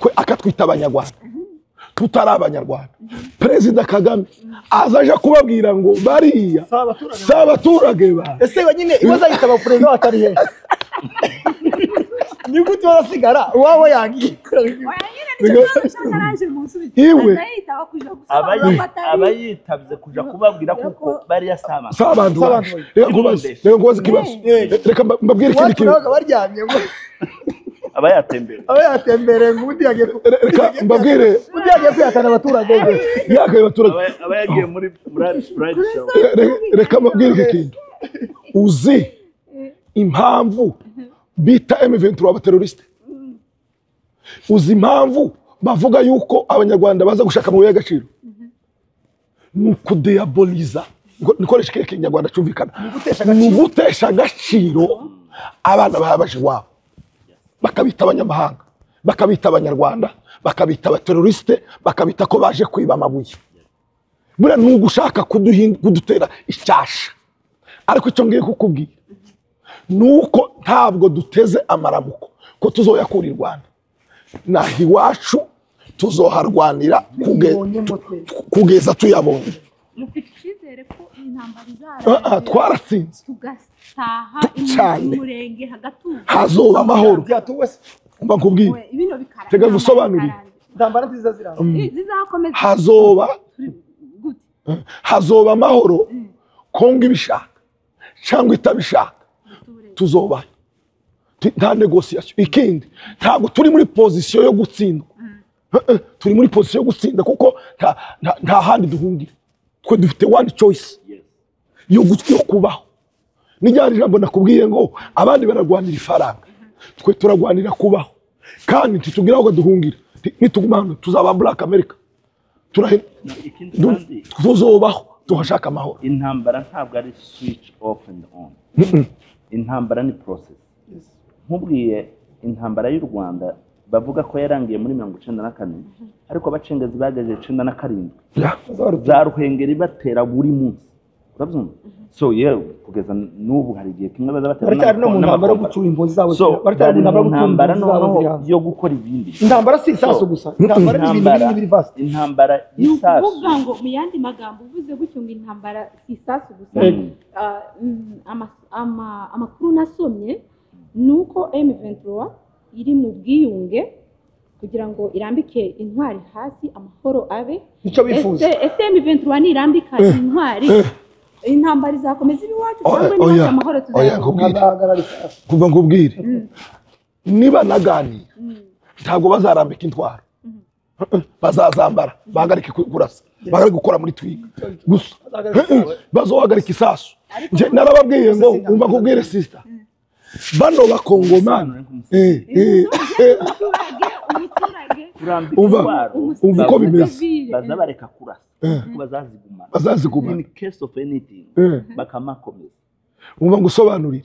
twe akatwita abanyarwanda tutari abanyarwanda Perezida Kagame azaje kubabwira ngo bariya sabaturage ba ese banyine ibaza yitaba perezida watari he ni gute barasigara wawe yagiye iwe abayitabye kuja kubabwira kuko bariya sabantu reka kubaza ikibazo reka mbabwire ikindi kintu baryamye ngo abayatembere ngudi yagiye reka mbabwire ngudi yagiye kwiyakana abaturage abayagiye muri pride show reka mbabwire iki kintu uzi impamvu bita M23 abateroriste uzi impamvu bavuga yuko abanyarwanda baza gushaka mu y'agaciro nukudiaboliza nikoresha keke nyarwanda cyumvikana nugutesha agaciro abana babaje wabo bakabita abanyamahanga bakabita abanyarwanda bakabita abateroriste bakabita ko baje kwiba amabuye bura nugushaka kudutera icyasha ariko icyo ngiye kukubwira nuko ntabwo duteze amaramuko ko tuzoyakura i Rwanda nahi wacu tuzoharwanira kugeza tuyabonye mufite icyizere ko intambara izara twaratsinze tugasaha imurenge hagatuza hazoba amahoro mba nkubwire ibino bikara tega gusobanurira intambara nziza zizakomeza hazoba amahoro Kongo ibishaka cyangwa itabishaka tuzoba nta negotiation ikindi ntabwo turi muri position yo gutsindwa turi muri position yo gutsinda kuko nta handi duhungira twe dufite one choice yo kubaho nijyana ijambo nakubwiye ngo abandi baragwanira ifaranga twe turagwanira kubaho kandi ntitugira aho duhungira nituguma hano tuzaba Black America tuzobaho tuhashaka amahoro intambara ntabwo ari switch off and on intambara ni process nkubwiye intambara y'u Rwanda bavuga ko yarangiye muri 1994 ariko abacengezi bagaje 1997 za ruhengeri batera buri munsi urabyumva so kugeza n'ubu hari igihe kimwe baza batera no mu ntambara yo gucura impunzi zabo baratari mu ntambara yo gukora ibindi intambara si isasu gusa intambara n'ibindi biri vast intambara isasu uvuga ngo mu yandi magambo uvuze gutyo ngo intambara si isasu gusa amakuru nasomye nuko M23 iri mu bwiyunge kugira ngo irambike intwari hasi amahoro abe nicyo bifuza ese M23 nirambika intwari intambara izakomeza iwacu cyangwa ni amahoro tuzahagarara kuva ngubwire niba naganira ntabwo bazarambika intwaro bazazambara bahagarike kurasa bahagarike gukora muri twiga gusa bazohagarika isasu nje narababwiye ngo umva kubwire sister bano bakongomana umva uko bimeze bazabareka kurasa bazaziguma in case of anything bakamakomeza umva ngusobanurire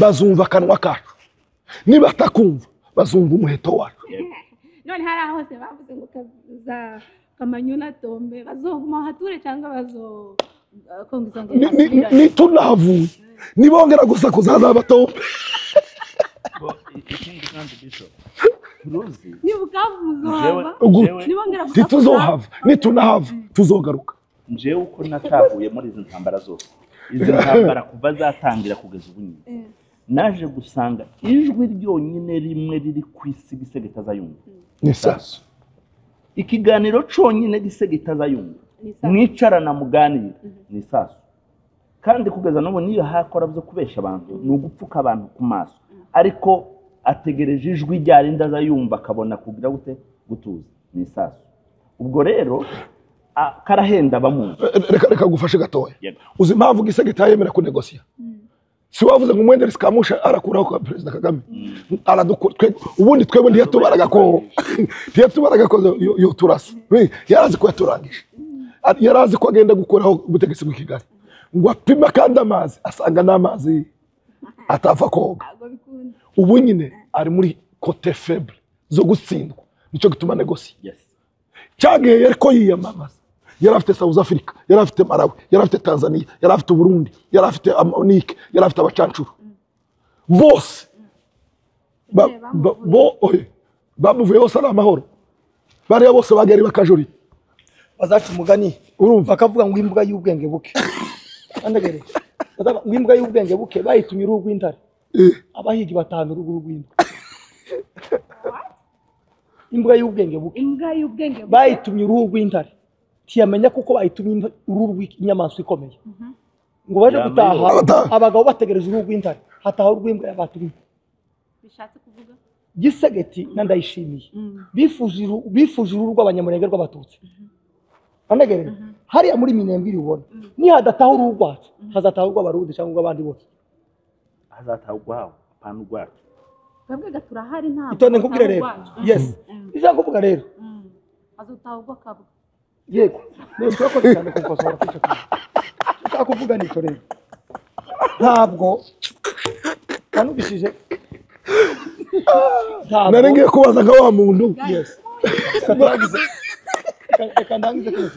bazumva kanwa kacu niba atakumva bazumva umuheto wacu none hari aho se bavuze ngo za Kamanyuna Tombe bazoguma hature cyangwa bazo ni tunavuye nibongera gusa kuzaza Batombe kandi bishop turuzi niba ukavuzohava nibongera ntituzohava nitunahava tuzogaruka njewe uko natahuye muri izi ntambara zose izi ntambara kuva zatangira kugeza ubu nyine naje gusanga ijwi ryonyine rimwe riri ku isi gisegetaza yumva ni sasu ikiganiro conyine gisegetaza yumva mwicarana muganira ni sasu kandi kugeza n'ubu niyo hakora byo kubesha abantu ni ugupfuka abantu ku maso ariko ategereje ijwi ryarinda azayumva akabona kugira gute gutuza ni sasu ubwo rero karahenda bamuzi reka gufashe gatoya uzi impamvu gisegeta yemera kunegosiya si wavuze ngo umwenderi sikamusha arakuraho kwa Perezida Kagame ubundi twebwe ntiyatubaraga ko yoturasa yarazi ko yaturangije yarazi ko agenda gukuraho ubutegetsi bw'i Kigali ngo apima kandi amazi asanga n'amazi atapfa koga ubu nyine ari muri kote feble zo gutsindwa nicyo gituma negosiya cyagiye ariko yiyamamaza yari afite South Africa yari afite Malawi yari afite Tanzania yari afite Burundi yari afite Monique yari afite abacancuro bose bamuvuyeho sala amahoro bariya bose bagari bakajuri bazaca umugani urumva akavuga ngo imbwa y'ubwenge buke andagere ngo imbwa y'ubwenge buke bayitumye uruhu rw'intare abahigi batanu uruhu rw'imbwa imbwa y'ubwenge buke bayitumye uruhu rw'intare tiyamenya kuko bayitumye uruhu rw'inyamaswa ikomeye ngo baje gutaha abagabo bategereje uruhu rw'intare hataho rw'imbwa yabatumye bishatse kuvuga gisegeti nandayishimiye bifuje uruhu rw'abanyamurenge rw'abatutsi andagere hariya muri Minembwe ubona ni hadataho uruhu rwacu hazataho urw'abarundi cyangwa urw'abandi bose hazataho urwaho apana urwacu twebwe gaturahari ntabwo itonde nkubwire rero yes ija kuvuga rero hazataho urw'akabwa yego no twakoze cyane kukosora kwica ushaka kuvuga nicyo rero ntabwo kanubishije narengeye kubaza nka wa muntu yes kandangize kuri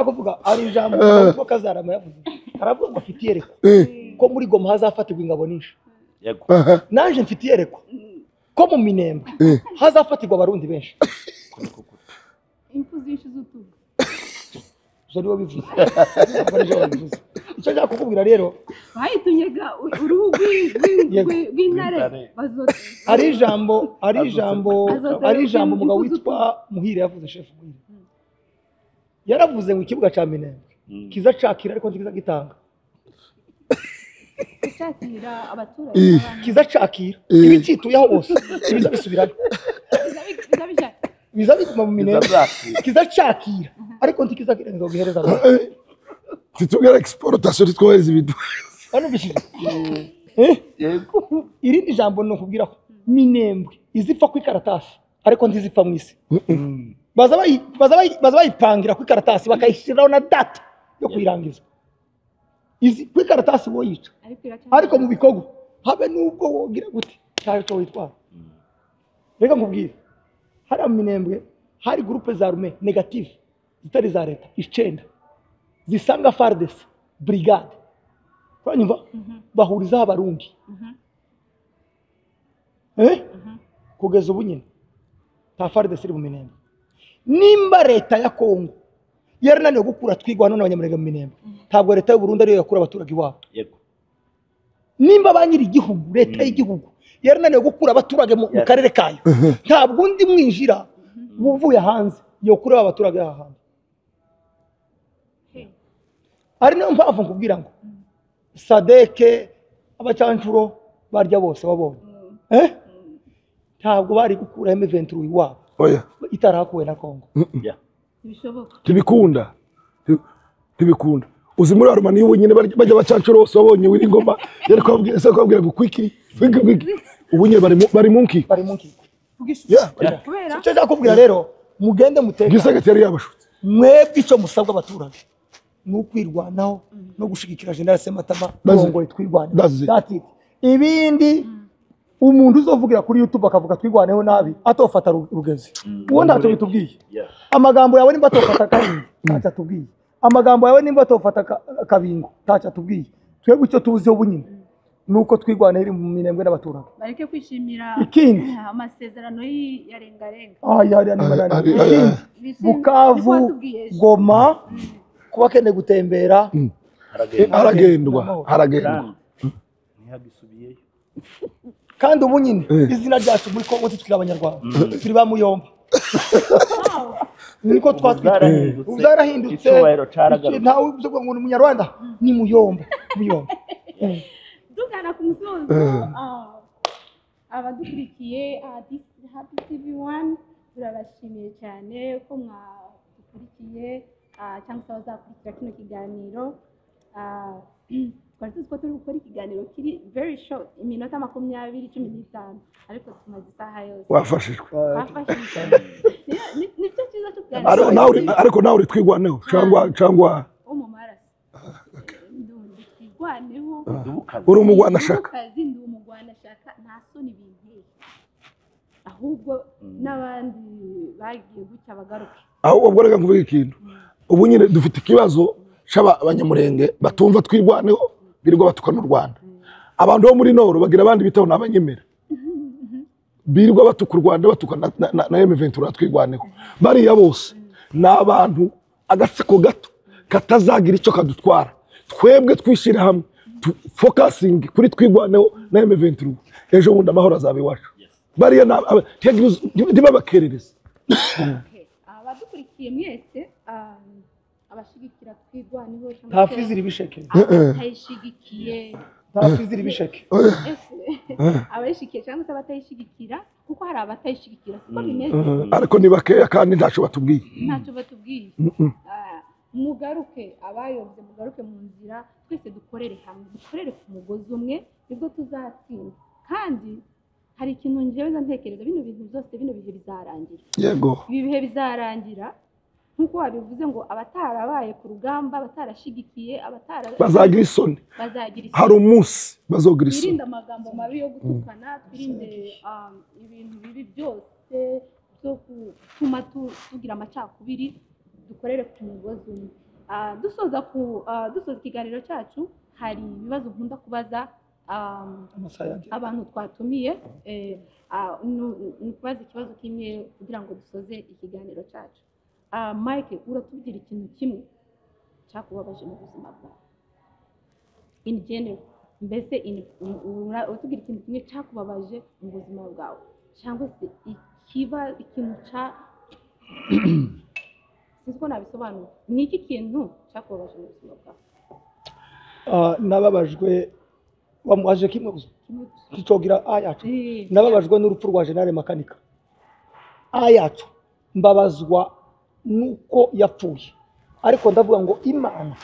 kuvuga ari ijambo ko kazarama yavuze aravuga ngo afite yereko ko muri Goma hazafatirwa ingabo nyinshi yego naje mfite yereko ko mu Minembwe hazafatirwa abarundi benshi impfu zinshi z'utugu zariho bivuze icyo njya kukubwira rero bayitumyega uruhu rw'intare ari ijambo umugabo witwa Muhire yavuze chef Muhire yaravuze ngo ikibuga cya Minembwe kizacakira ariko ntikiza gitanga cyakira abaturage kizacakira ibicituyeho bose biza bisubirayo biza bituma mu Minembwe kizacakira ariko ntikizagira ngo gihereza titugera exportation titwohereza ibintu hano bishije yego irindi jambo no kubwira ko Minembwe izipfa ku ikaratasi ariko ntizipfa mu isi baza bayipangira ku ikaratasi bakayishyiraho na data yo kuyirangiza izi ku ikaratasi bo yica ariko mu bikogo habe nubwo wogira gute cyaje witwara reka nkubwire hari Minembwe hari groupe za armée negative zitari za leta 9 zisanga FARDC brigade kwanyumva bahuriza abarundi kugeza ubu nyine ta FARDC iri mu Minembwe nimba leta ya Kongo yarananiwe gukura twigwana n'abanyamurenge mu Minembwe ntabwo leta y'u Burundi ariyo yakura abaturage wabo yego nimba banyiri igihugu leta y'igihugu yarananiwe gukura abaturage mu karere kayo ntabwo undi mwinjira buvuye hanze yo kuri abaturage hanze ari no mpamvu nkubwira ngo Sadeke abacancuro barya bose babonye ntabwo bari gukura M23 iwabo oya itarakuwe na Kongo bishoboka tibikunda uzi muri Armani y'ubunyine bajya bacancuro bose babonye wiri ngoma yari kwabwira ngo kwikiri ubunye bari munki kubera cyo cyakubwira rero mugende muteka gisagati yari yabashutse mwebwe icyo musabwa abaturage nukwirwanaho no gushigikira General Sematama ngo twirwane ibindi umuntu uzovugira kuri YouTube akavuga twirwaneho nabi atofata rugezi uwo ntacyo bitubwiye amagambo yawe nimba atofata kabingo ntacyo atubwiye amagambo yawe nimba atofata kabingo ntacyo atubwiye twebwe icyo tuziho bunyine nuko twigwanira mu minembwe n'abaturage bareke kwishimira ikindi amasezerano ya rengarenga yari Bukavu Goma kuba kene gutembera haragendwa ntihagisubiyeyo kandi ubu nyine izina ryacu muri Kongo tukiri abanyarwanda turi ba Muyomba niko byarahindutse icyubahiro caragaruka ntawe uvuze ngo ni umunyarwanda ni Muyomba dukana ku musozo abadukurikiye Happy TV1 turabashimiye cyane ko mwadukurikiye cyangwa se abazakurikira kino kiganiro twari tuzi ko turi gukora ikiganiro kiri very short iminota 20-15 ariko tumaze isaha yose wafashijwe nicyo cyiza cyo kuganira ariko nawe uri twigwaneho cyangwa mu maraso twigwaneho uri umugwanashaka ndi umugwanashaka nta soni binteye ahubwo n'abandi bagiye gutya bagaruka aho ubwo reka kuvuga ikintu ubu nyine dufite ikibazo cy'abanyamurenge batumva twirwaneho birirwa batukana u Rwanda abantu bo muri Nord bagira abandi bitaho n'abanyemera birirwa batuka u Rwanda batukana na M23 twirwaneho bariya bose n'abantu agatsiko gato katazagira icyo kadutwara twebwe twishira hamwe focusing kuri twirwaneho na M23 ejo bundi amahoro azabe iwacu bariya ntibabakerereze abadukurikiye mwese abashigikira twirwaneho nta fiziri bisheke abatayishigikiye nta fiziri bisheke abashigikiye cyangwa se abatayishigikira kuko hari abatayishigikira siko bimeze ariko ni bakeya kandi ntacyo batubwiye mugaruke abayobye mugaruke mu nzira twese dukorere hamwe dukorere ku mugozi umwe nibwo tuzatsinda kandi hari ikintu njyewe ntekereza bino bintu byose bino bihe bizarangira yego ibi bihe bizarangira nkuko wabivuze ngo abatarabaye ku rugamba abatarashigikiye bazagira isoni hari umunsi bazogira isoni twirinde amagambo mabi yo gutukana twirinde ibintu bibi byose byo gutuma tugira amacakubiri dukorere ku mugozi umwe dusoza ikiganiro cyacu hari ibibazo nkunda kubaza abantu twatumiye ni kubaza ikibazo kimwe kugira ngo dusoze ikiganiro cyacu Mike uratubwira ikintu kimwe cyakubabaje mu buzima bwawe in general mbese uratubwira ikintu kimwe cyakubabaje mu buzima bwawe cyangwa se ikintu sinzi ko nabisobanura ni iki kintu cyakubabaje mu buzima bwawe nababajwe wamuaje kimwe gusa kicogira ayacu nababajwe n'urupfu rwa General Makanika ayacu mbabazwa nuko yapfuye ariko ndavuga ngo Imana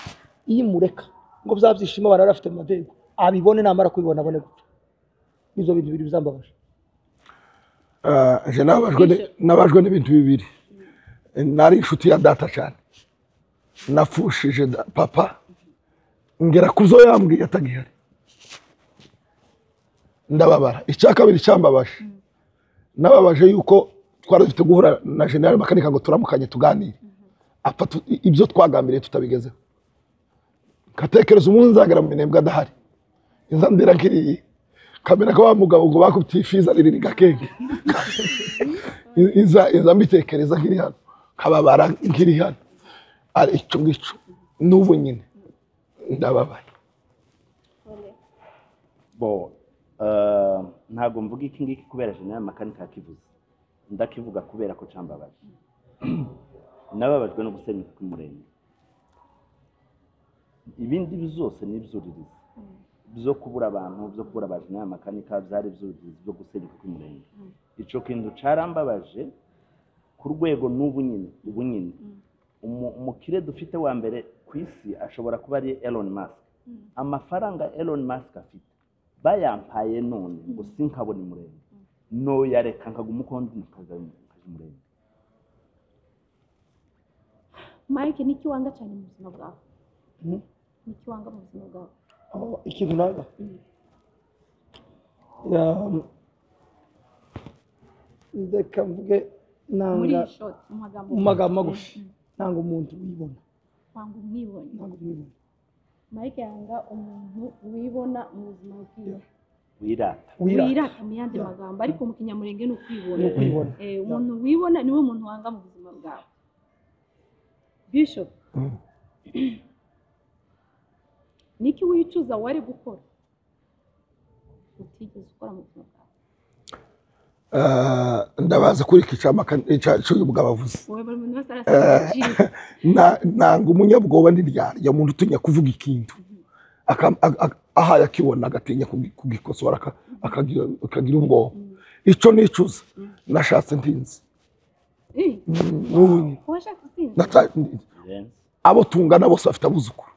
iyimureka ngo byabyishimo barafite amadego abibone namara kwibona abone gupfa nizo bintu biri bizambabaje je nabajwe n'ibintu bibiri nari inshuti ya data cyane nafushije papa ngera kuzo yambwiye atagihari ndababara icya kabiri cyambabaje nababaje yuko twari dufite guhura na General Makanika ngo turamukanye tuganire apfa ibyo twagambiriye tutabigezeho katekereza umuntu nzagera mu minembwe adahari inzandira nkiriye kamera ko bamugabo ngo bakubitiye ifiza riri gakenge iza mbitekereza nkiri hano kababara nkiri hano ari icyo ngicyo n'ubu nyine ndababaye ntabwo mvuga iki ngiki kubera General Makanika yakivuze ndakivuga kubera ko cambabaje nababajwe no gusenyuka kw'umurenge ibindi bizose n'ibyuririza byo kubura abantu byo kubura ba General Makanika byari byuririza byo gusenyuka kw'umurenge ico kintu carambabaje ku rwego n'ubu nyine umukire dufite wa mbere ku isi ashobora kuba ari Elon Musk amafaranga Elon Musk afite bayampaye none ngo sinkabone umurenge no yareka nkaguma ukondi nkaje umurenge Mike niki wanga cyane mu buzima bwawe niki wanga mu buzima bwawe ikintu naga ndeka mvuge nanga mu magambo magufi nanga umuntu wibona nanga umwibona Mike yanga umuntu wibona mu buzima bwiwe wirata wirata mu yandi magambo ariko mu kinyamurenge ni ukwibona umuntu wibona niwe muntu wanga mu buzima bwawe. Bishop niki wicuza wari gukora utigeze ukora mu buzima bwawe? Ndabaza kuri kicama cy'uyu mugabo avuze nanga umunyabwoba n'iryarya umuntu utinya kuvuga ikintu ahaye akibona agatinya kugikosora akagira ubwoba. Icyo nicuza nashatse ntinzi abo tungana bose bafite abuzukuru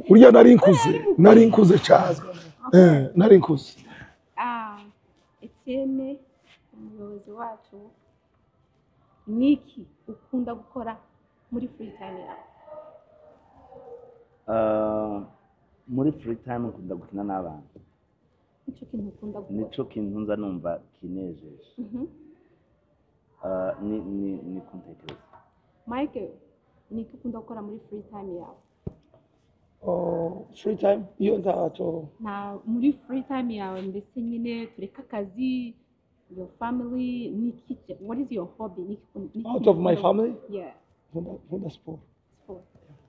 burya nari nkuze cyane nari nkuze. Etienne umuyobozi wacu niki ukunda gukora muri free time yawe? Muri free time nkunda gukina n'abana. Nicyo kintu ukunda gukora? Nicyo kintu nza numva kinejeje. Ni kuntekereza. Mike niki ukunda gukora muri free time yawe? Free time iyo ntacyo muri free time yawe mbese nyine tureka akazi, your family, niki, what is your hobby? Out of my family? Yeah. Nkunda sport.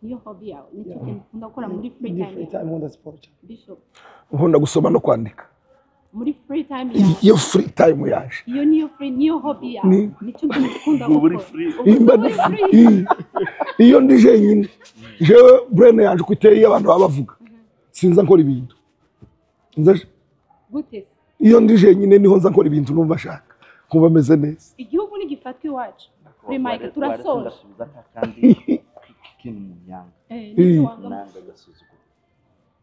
Niyo hobby yawe? Niki ukunda gukora muri free time yawe? Nkunda sport. Bishop nkunda gusoma no kwandika muri free time yawe? Iyo free time yaje iyo niyo hobby yawe? Nicyo ukunda gukora? Iyo ndi jenyine jewe brain yanje kwiteye abantu babavuga sinza nkora ibintu gute. Iyo ndi jenyine niho nza nkora ibintu numva shaka kuba meze neza. Igihugu ni gifatwa iwacu. Mike turasoje kandi ikintu mu nyanga nanga gasuzuguro.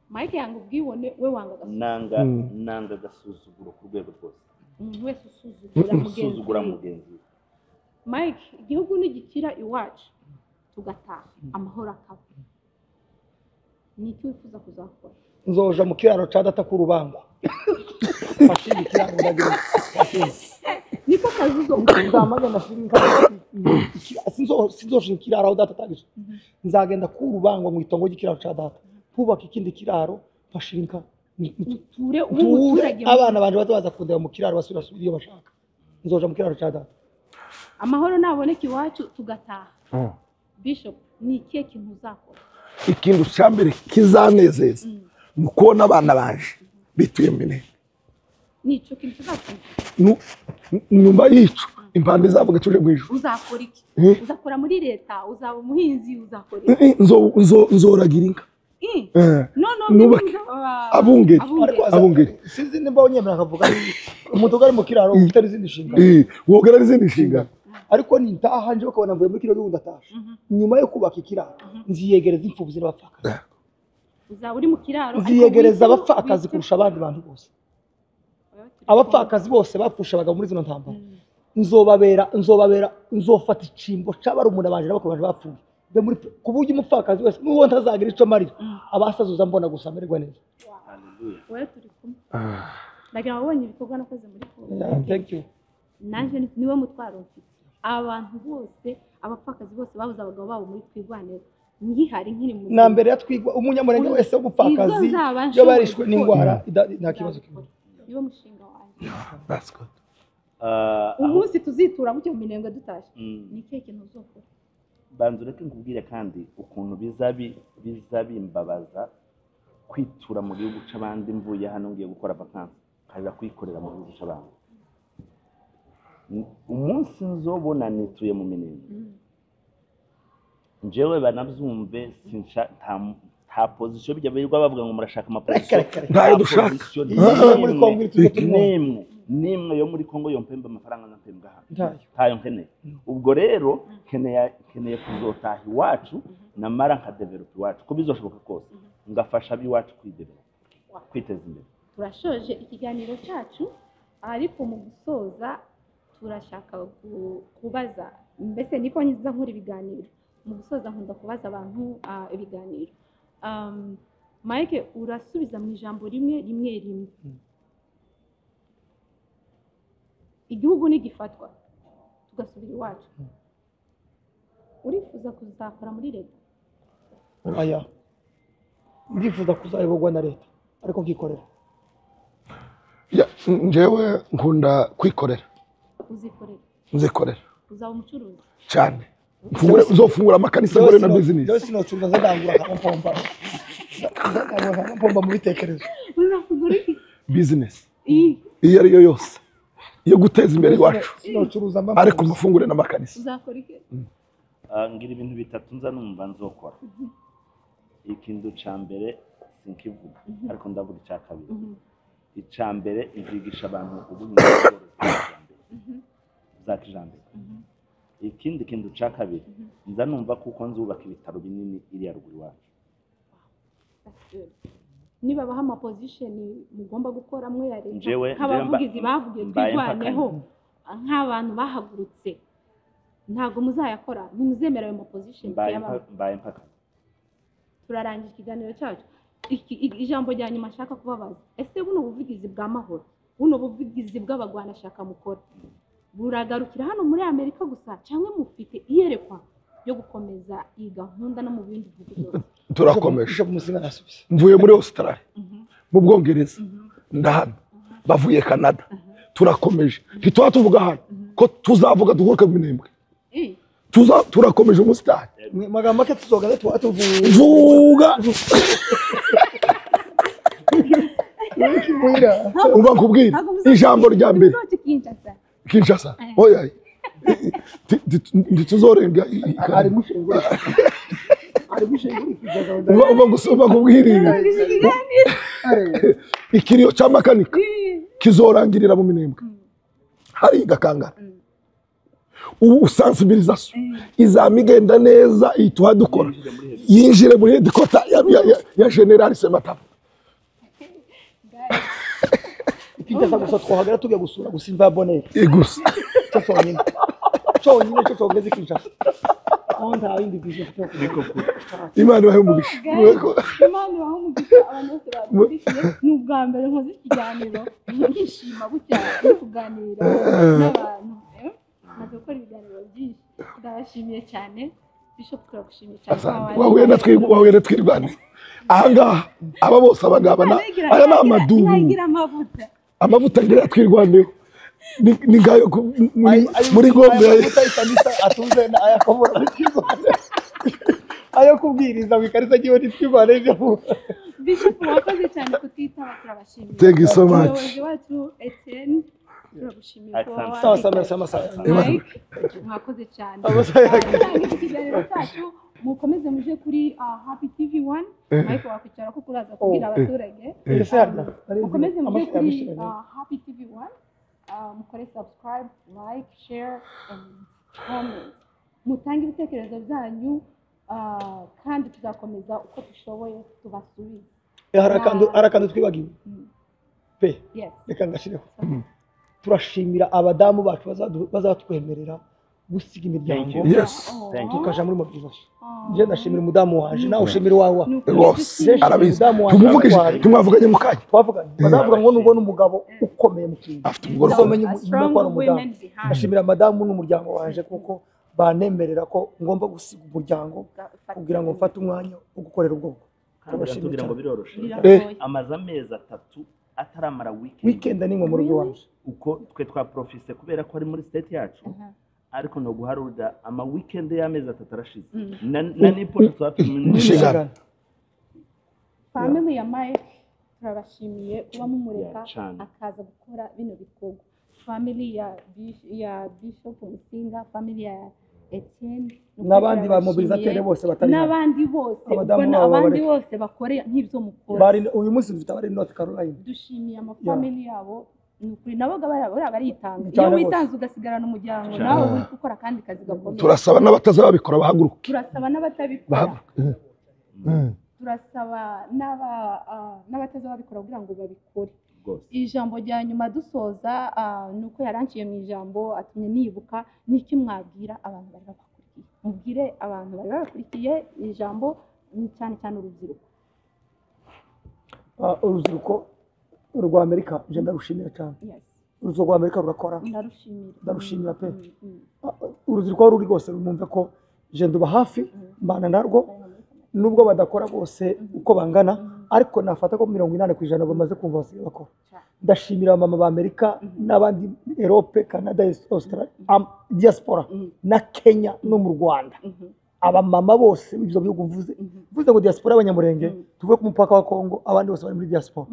Mike yanga ubwibone, we wanga gasuzuguro. Nanga gasuzuguro ku rwego rwose. Umuntu wese usuzugura mugenzi we. Mike igihugu ni gikira iwacu tugataha amahoro akaba, niki wifuza kuzakora? Nzoja mu kiraro ca data ku Rubango. Fashini kiraro ndagira. Niko kazuzo nzamaga ndashinga sinzoshinga kiraro data tagisha. Nzagenda ku Rubango mu itongo ry'ikiraro ca data. Kubaka ikindi kiraro fashinka ture umuturage abana banje bazaza kundeba mu kiraro basubira iyo bashaka. Nzoja mu kiraro ca data. Amahoro naboneka iwacu tugataha. Bishop ni ikihe kintu uzakora? Ikintu cyambere kizanezeza mukubona abana baje bituye mine. Nico kintu uzakora? Nyuma yico impande zavuga tuje mu ijuru. Uzakora iki? Uzakora muri leta, uzaba umuhinzi, uzakora iki? Nzoragira inka. No abungeri sinzi nimba unyemera akavuga umuntu ugari mu kiraro ufite izindi shinga wogera izindi nshinga ariko nintaha nje bakabona mvuye muri kiraro ndatasha nyuma yo kubaka ikiraro nziyegereza imfubyi n'abapfakazi. Uzaba uri mu kiraro nziyegereza abapfakazi kurusha abandi bantu bose. Abapfakazi bose bapfusha abagabo muri zino ntambara nzofata icimbo c'abarumuna banje n'abakobwa bapfuye kuburyo umupfakazi wese n'uwo ntazagira ico marira abasazuza mbona gusa amererwa neza. Wewe turi kumwe. Ndagira wabonye ibikorwa nakoze muri Kongo. Thank you. Nanje niwe mutwaro mfite. Abantu bose abapfakazi bose babuze abagabo babo muri twigwaniro. Ngihari nkiri mu na mbere yatwigwa umunyamurenge wese w'umupfakazi yo barishwe n'ingwara nta kibazo kimwe. Niwe mushinga wanjye. That's good. Umunsi tuzitura mu Minembwe dutashe. Ni ikihe kintu uzokora? Banzu reka nkubwire kandi ukuntu bizabimbabaza kwitura mu gihugu c'abandi mvuye hano ngiye gukora vacances kaza kwikorera mu gihugu c'abandi. Umunsi nzobona nituye mu Minembwe njewe banabyumve sinsha nta position bijya birirwa bavuga ngo murashaka ama position ntayo dushaka muri Kongo nimwe yo muri Kongo yo mpemba amafaranga nampembwa ntayo nkeneye. Ubwo rero keneye kuzotaha iwacu namara nka develop iwacu ko bizoshoboka kose ngafasha abiwacu kwiteza imbere. Turashoje ikiganiro cyacu ariko mu gusoza turashaka kubaza mbese niko nyiza nkora ibiganiro mu gusoza nkunda kubaza abantu ibiganiro. Mike urasubiza mu ijambo rimwe. Igihugu ni gifatwa tugasubira iwacu urifuza kuzakora muri leta aya ndifuza kuzayoborwa na leta ariko nkikorera njyewe nkunda kwikorera uzikorera nzikorera uzaba umucuruzi cyane uzofungura amakanisa gore na business yose sinocuruza ndangura akampomba akampomba mu bitekerezo uzakugura iki business iyo ari yo yose yo guteza imbere iwacu sinocuruza ariko mufungure n'amakanisa uzakora iki ngira ibintu bitatu nza numva nzokora ikintu ca mbere sinkivuga ariko ndavuga icya kabiri icya mbere nzigisha abantu ubuhinzi za kijambere ikindi kintu ca kabiri nza numva kuko nzubaka ibitaro binini iriya ruguru iwacu niba baha amapozisheni mugomba gukora mwe ya leta Njyewe nk'abavugizi bavugiye mbaye twirwaneho nk'abantu bahagurutse ntabwo muzayakora ntimuzemera ayo mapozisheni mbaye mpaka turarangije ikiganiro cyacu ijambo rya nyuma ashaka kubabaza ese buno buvugizi bwa mahoro buno buvugizi bw'abagwanashyaka mukora buragarukira hano muri Amerika gusa cyangwa mufite iyerekwa yo gukomeza iyi gahunda no mu bindi bihugu byose turakomeje mvuye muri Australia mu Bwongereza ndahano bavuye Canada turakomeje ntitwa tuvuga hano ko tuzavuga duhuruke mu minembwe turakomeje umusitari magambo make tuzogaze vuga umva nkubwira ijambo rya mbere Kinshasa oya ntituzorenga ari mushenga uba nkubwira ikiriyo cy'amakanika kizorangirira mu minembwe hari gakangara ubusansibirizasiyo izamigenda neza ituha dukora yinjire muri hedikota ya generali Sematama Kinshasa gusa twahagara tujya gusura gusimva bonere igusa cyonyine cyo togeze Kinshasa onda indi bije Imana ibahe umugisha Imana ibahe umugisha abantu bose badukurikiye ni ubwa mbere nkoze ikiganiro nkishima gutya no kuganira n'abantu maze gukora ibiganiro byinshi ndabashimiye cyane Bishop turagushimiye cyane wahuye na twirwane ahangaha aba bose abagaba aya ni amaduru amavuta ngira twirwaneho ni ngayo muri gombe atunze ayakomora ayo kubwiriza wikarisa giwe twirwaneje Bishop wakoze cyane kutitaba turabashimiye thank you so much wacu Etienne turagushimiye sawa mwakoze cyane ikiganiro cyacu mukomeze muje kuri Happy TV1 ariko wakwicara ko kuraza kubwira abaturage mukomeze muje kuri Happy TV1 mukore subscribe like share and comment mutange ibitekerezo byanyu kandi tuzakomeza uko dushoboye tubasubize harakandu twibagiwe pe reka ngashireho turashimira abadamu bacu bazatwemerera gusiga imiryango tukaja muri mobilisation nje ndashimira umudamu wanje nawe ushimira wawe bose arabizi tumwavuganye mu kanya twavuganye bazavuga ngo nubwo n'umugabo ukomeye mu kintu afite umugore ukomeye ko ari umudamu ndashimira madamu n'umuryango wanje kuko banemerera ko ngomba gusiga umuryango kugira ngo mfate umwanya wo gukorera ubwoko kugira ngo biroroshe amaze amezi 3 ataramara weekend ni ngo mu rugo wanje uko twe twa profise kubera ko ari muri state yacu ariko no guharura ama weekend y'amezi 3 arashize na nipo twapimye family ya Mike turabashimiye kuba mumureka akaza gukora bino bikorwa family ya Bishop Musinga family ya Etienne n'abandi ba mobilisateur bose batari n'abandi bose bakoreye nk'ibyo mukora bari uyu munsi dufite abari North Carolina dushimiye amafamily yabo nukuri nabaga baritanga iyo witanze ugasigarana umuryango nawe uri gukora kandi kazi gakomeye turasaba n'abatazabikora bahaguruka turasaba n'abatabikora turasaba n'abatazabikora kugira ngo babikore ijambo rya nyuma dusoza nuko yaranciye mu ijambo atumye nibuka n'iki mwabwira abantu bari bakurikiye mubwire abantu bari bakurikiye ijambo cyane cyane urubyiruko rwa Amerika je ndarushimira cyane urubyiruko rwa Amerika rurakora ndarushimira pe urubyiruko ruri rwose rumumve ko je nduba hafi mbana narwo nubwo badakora bose uko bangana ariko nafata ko 80% bamaze kumva basigaye bakora ndashimira mama ba Amerika n'abandi Europe Canada Australia diaspora na Kenya no mu Rwanda aba mama bose ibyo bihugu mvuze ngo diaspora y'abanyamurenge tuvuye ku mupaka wa Kongo abandi bose bari muri diaspora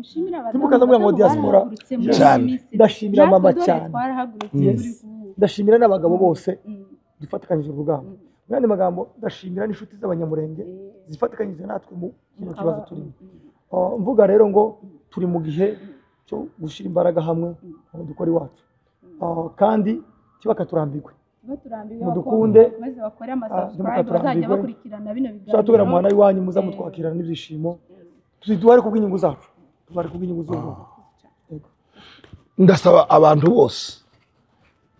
timukaza ngo diaspora ndashimira mama cyane ndashimira n'abagabo bose dufatikanyije urugamba mwandi magambo ndashimira n'inshuti z'abanyamurenge zifatikanyije natwe mu kino kibazo turimo mvuga rero ngo turi mu gihe cyo gushira imbaraga hamwe ngo dukora iwacu kandi kibakaturambirwe mudukunde maze bakore ama-subscribe bazajya bakurikirana bino biganiro tugera muhana iwanyu muza mutwakirana n'ibyishimo tuziduhare kubw'inyungu zacu tubare kubw'inyungu z'umuntu ndasaba abantu bose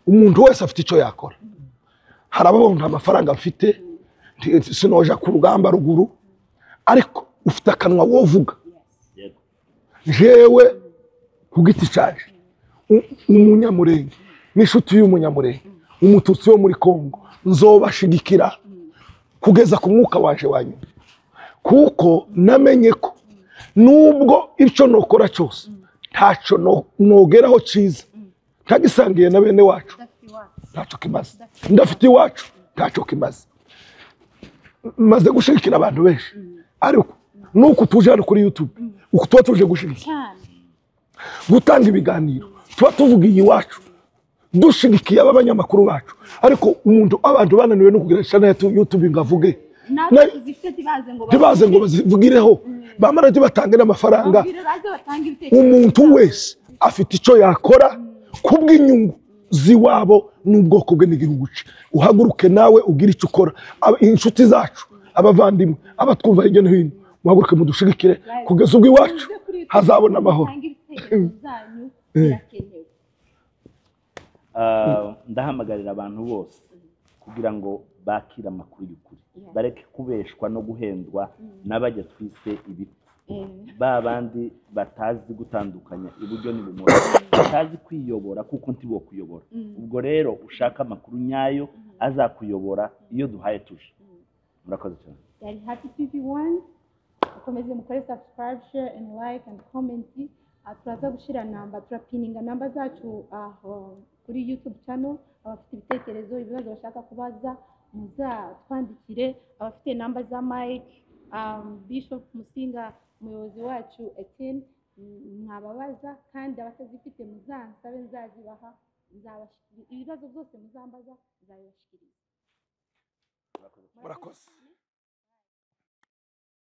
umuntu wese afite icyo yakora hari ababona nta mafaranga mfite sinoja ku rugamba ruguru ariko ufite akanwa wovuga jewe ku giti cyaje umunyamurenge n'inshuti y'umunyamurenge umututsi wo muri Kongo nzobashigikira kugeza ku mwuka waje wanyu kuko namenye ko nubwo icyo nokora cyose ntacyo nogeraho cyiza ntagisangiye na bene wacu ntacyo kimaze ndafite iwacu ntacyo kimaze maze gushigikira abantu benshi ariko nuko tuje hano kuri YouTube uko tuba tuje gushigikira gutanga ibiganiro tuba tuvuga iwacu dushigikiye abanyamakuru bacu ariko umuntu abantu bananiwe no kugira channel ya YouTube ngavuge tibaze ngo bazivugireho bamara batanga n'amafaranga umuntu wese afite icyo yakora kubw'inyungu ziwabo n'ubwoko bwe n'igihugu cye uhaguruke nawe ugira icyo ukora inshuti zacu abavandimwe abatwumva hirya no hino muhaguruke mudushigikire kugeza ubwo iwacu hazabona amahoro ndahamagarira abantu bose kugira ngo bakire amakuru y'ukuri bareke kubeshwa no guhendwa n'abajya twise ibipfu ba bandi batazi gutandukanya iburyo n'ibumoso batazi kwiyobora kuko ntibo kuyobora ubwo rero ushaka amakuru nyayo azakuyobora iyo duhaye tuje murakoze cyane yari Happy TV1 ukomeze mukore subscribe share and like and comment turaza gushira namba turapininga namba zacu kuri YouTube channel abafite ibitekerezo ibibazo bashaka kubaza muzatwandikire abafite namba za Mike Bishop Musinga umuyobozi wacu Etienne mwababaza kandi abatazifite muzansabe nzazibaha nzabashikira ibibazo byose muzambaza nzabibashikiriza murakoze